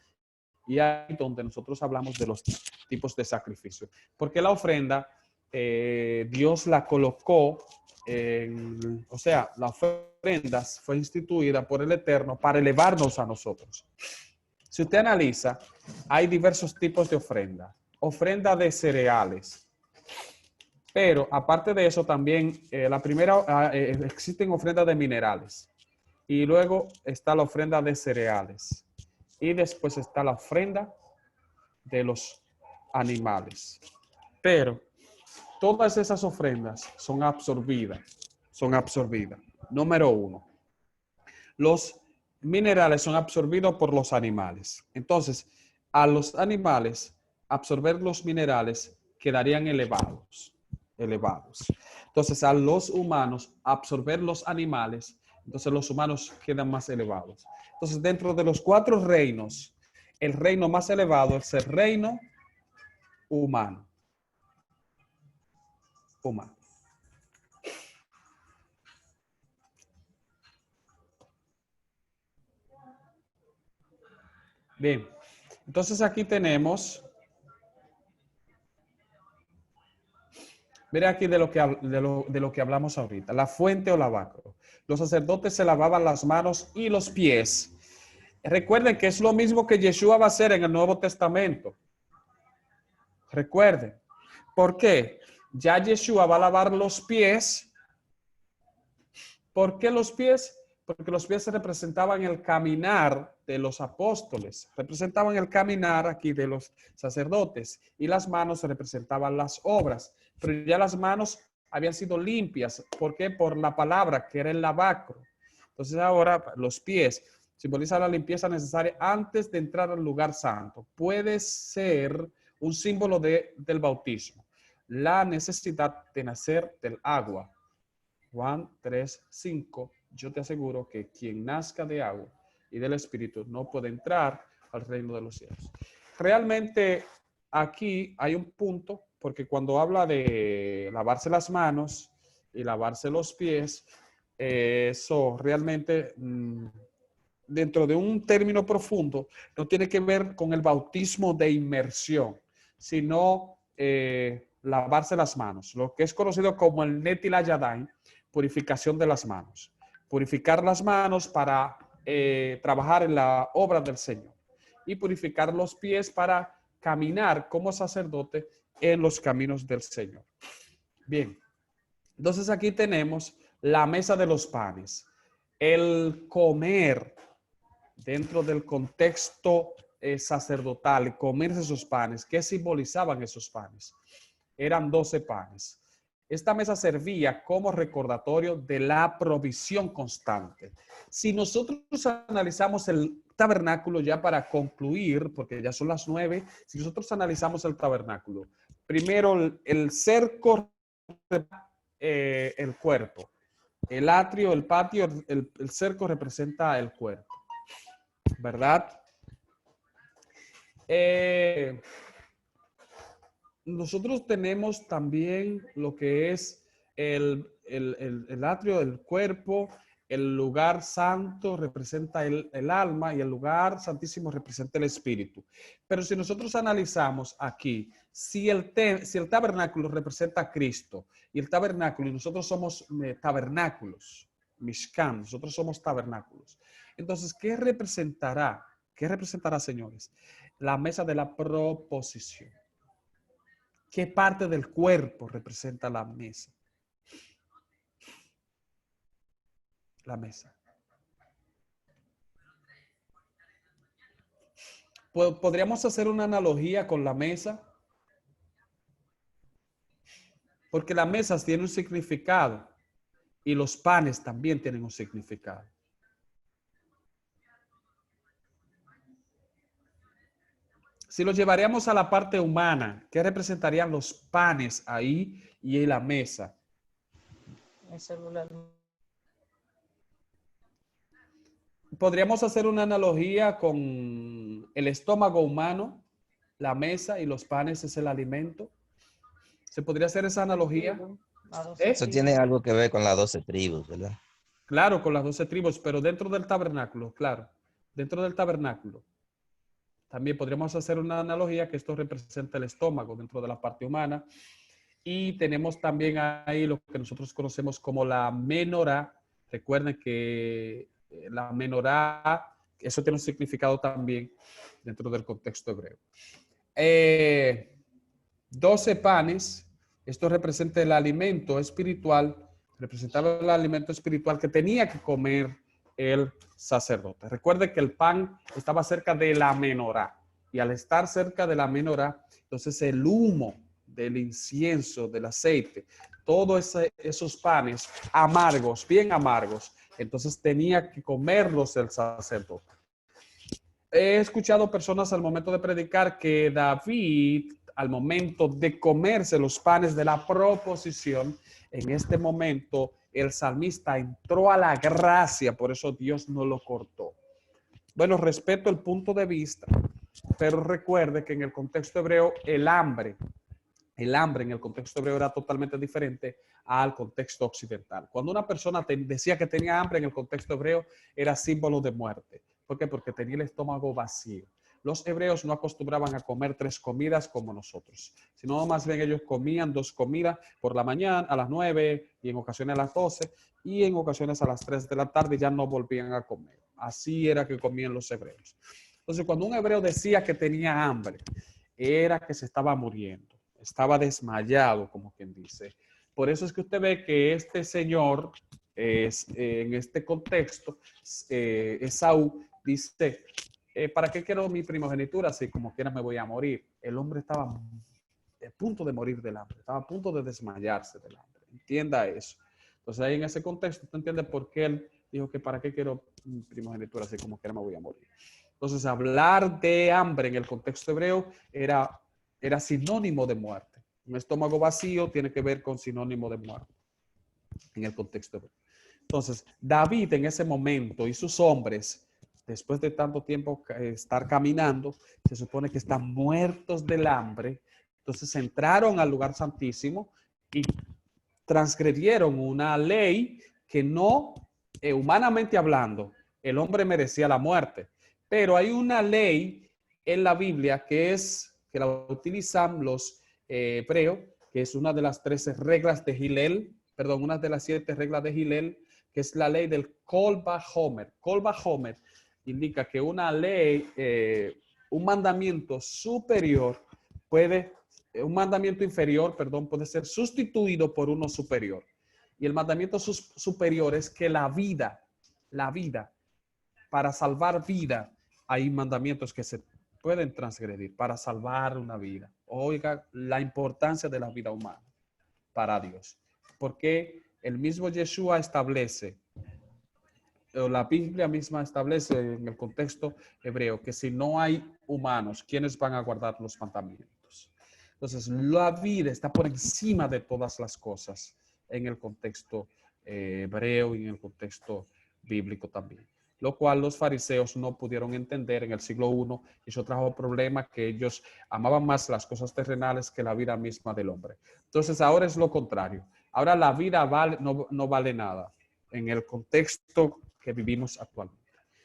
y ahí donde nosotros hablamos de los tipos de sacrificio. Porque la ofrenda, Dios la colocó, la ofrenda fue instituida por el Eterno para elevarnos a nosotros. Si usted analiza, hay diversos tipos de ofrenda. Ofrenda de cereales. Pero aparte de eso también, existen ofrendas de minerales. Y luego está la ofrenda de cereales. Y después está la ofrenda de los animales. Pero todas esas ofrendas son absorbidas. Número 1. Los minerales son absorbidos por los animales. Entonces, a los animales absorber los minerales quedarían elevados. Entonces, a los humanos absorber los animales, entonces los humanos quedan más elevados. Entonces, dentro de los 4 reinos, el reino más elevado es el reino humano. Bien, entonces aquí tenemos, mira aquí de lo que hablamos ahorita, la fuente o lavacro. Los sacerdotes se lavaban las manos y los pies. Recuerden que es lo mismo que Yeshua va a hacer en el Nuevo Testamento. Recuerden. ¿Por qué? Ya Yeshua va a lavar los pies. ¿Por qué los pies? Porque los pies representaban el caminar de los apóstoles, representaban el caminar aquí de los sacerdotes, y las manos representaban las obras, pero ya las manos habían sido limpias. ¿Por qué? Por la palabra, que era el lavacro. Entonces ahora los pies simbolizan la limpieza necesaria antes de entrar al lugar santo. Puede ser un símbolo del bautismo. La necesidad de nacer del agua. Juan 3:5. Yo te aseguro que quien nazca de agua y del Espíritu no puede entrar al reino de los cielos. Realmente aquí hay un punto, porque cuando habla de lavarse las manos y lavarse los pies, eso realmente dentro de un término profundo no tiene que ver con el bautismo de inmersión, sino lavarse las manos, lo que es conocido como el Netilat Yadayim, purificación de las manos. Purificar las manos para trabajar en la obra del Señor y purificar los pies para caminar como sacerdote en los caminos del Señor. Bien, entonces aquí tenemos la mesa de los panes. El comer dentro del contexto sacerdotal, comerse esos panes. ¿Qué simbolizaban esos panes? Eran 12 panes. Esta mesa servía como recordatorio de la provisión constante. Si nosotros analizamos el tabernáculo ya para concluir, porque ya son las 9, si nosotros analizamos el tabernáculo, primero el cerco, el cuerpo, el atrio, el patio, el cerco representa el cuerpo, ¿verdad? Nosotros tenemos también lo que es el atrio del cuerpo, el lugar santo representa el alma y el lugar santísimo representa el espíritu. Pero si nosotros analizamos aquí, si el tabernáculo representa a Cristo y el tabernáculo, y nosotros somos tabernáculos, Mishkan, nosotros somos tabernáculos. Entonces, ¿qué representará? ¿Qué representará, señores? La mesa de la proposición. ¿Qué parte del cuerpo representa la mesa? La mesa. ¿Podríamos hacer una analogía con la mesa? Porque la mesa tiene un significado y los panes también tienen un significado. Si los llevaríamos a la parte humana, ¿qué representarían los panes ahí y en la mesa? El celular. Podríamos hacer una analogía con el estómago humano, la mesa y los panes es el alimento. ¿Se podría hacer esa analogía? Eso tiene algo que ver con las 12 tribus, ¿verdad? Claro, con las 12 tribus, pero dentro del tabernáculo, claro. Dentro del tabernáculo. También podríamos hacer una analogía que esto representa el estómago dentro de la parte humana. Y tenemos también ahí lo que nosotros conocemos como la menorá. Recuerden que la menorá, eso tiene un significado también dentro del contexto hebreo. 12 panes, esto representa el alimento espiritual, representaba el alimento espiritual que tenía que comer el sacerdote. Recuerde que el pan estaba cerca de la menorá y al estar cerca de la menorá, entonces el humo del incienso, del aceite, todos esos panes amargos, bien amargos, entonces tenía que comerlos el sacerdote. He escuchado personas al momento de predicar que David, al momento de comerse los panes de la proposición, en este momento el salmista entró a la gracia, por eso Dios no lo cortó. Bueno, respeto el punto de vista, pero recuerde que en el contexto hebreo el hambre en el contexto hebreo era totalmente diferente al contexto occidental. Cuando una persona decía que tenía hambre en el contexto hebreo, era símbolo de muerte. ¿Por qué? Porque tenía el estómago vacío. Los hebreos no acostumbraban a comer 3 comidas como nosotros, sino más bien ellos comían 2 comidas por la mañana a las 9 y en ocasiones a las 12 y en ocasiones a las 3 de la tarde ya no volvían a comer. Así era que comían los hebreos. Entonces, cuando un hebreo decía que tenía hambre, era que se estaba muriendo, estaba desmayado, como quien dice. Por eso es que usted ve que este señor, en este contexto, Esaú dice, ¿para qué quiero mi primogenitura si como quiera me voy a morir? El hombre estaba a punto de morir del hambre, estaba a punto de desmayarse del hambre. entienda eso. Entonces ahí en ese contexto tú entiendes por qué él dijo que para qué quiero primogenitura, así como que no me voy a morir. Entonces hablar de hambre en el contexto hebreo era sinónimo de muerte. Un estómago vacío tiene que ver con sinónimo de muerte en el contexto hebreo. Entonces David en ese momento y sus hombres, después de tanto tiempo estar caminando, se supone que están muertos del hambre. Entonces entraron al lugar santísimo y transgredieron una ley que no, humanamente hablando, el hombre merecía la muerte. Pero hay una ley en la Biblia que la utilizan los hebreos, que es una de las 13 reglas de Hillel, perdón, una de las 7 reglas de Hillel, que es la ley del Kol Vajomer. Kol Vajomer indica que una ley, un mandamiento superior un mandamiento inferior, perdón, puede ser sustituido por uno superior. Y el mandamiento superior es que la vida, para salvar vida, hay mandamientos que se pueden transgredir para salvar una vida. Oiga, la importancia de la vida humana para Dios. Porque el mismo Yeshua establece, o la Biblia misma establece en el contexto hebreo, que si no hay humanos, ¿quiénes van a guardar los mandamientos? Entonces, la vida está por encima de todas las cosas en el contexto hebreo y en el contexto bíblico también. Lo cual los fariseos no pudieron entender en el siglo I, y eso trajo problemas que ellos amaban más las cosas terrenales que la vida misma del hombre. Entonces, ahora es lo contrario. Ahora la vida no vale nada en el contexto que vivimos actualmente.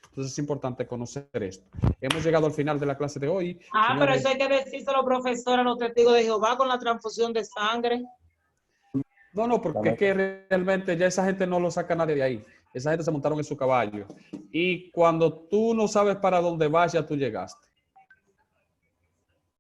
Entonces es importante conocer esto. Hemos llegado al final de la clase de hoy. Señores, pero eso hay que decírselo, profesor, a los testigos de Jehová con la transfusión de sangre. No, porque es que realmente ya esa gente no lo saca nadie de ahí. Esa gente se montaron en su caballo. Y cuando tú no sabes para dónde vas, ya tú llegaste.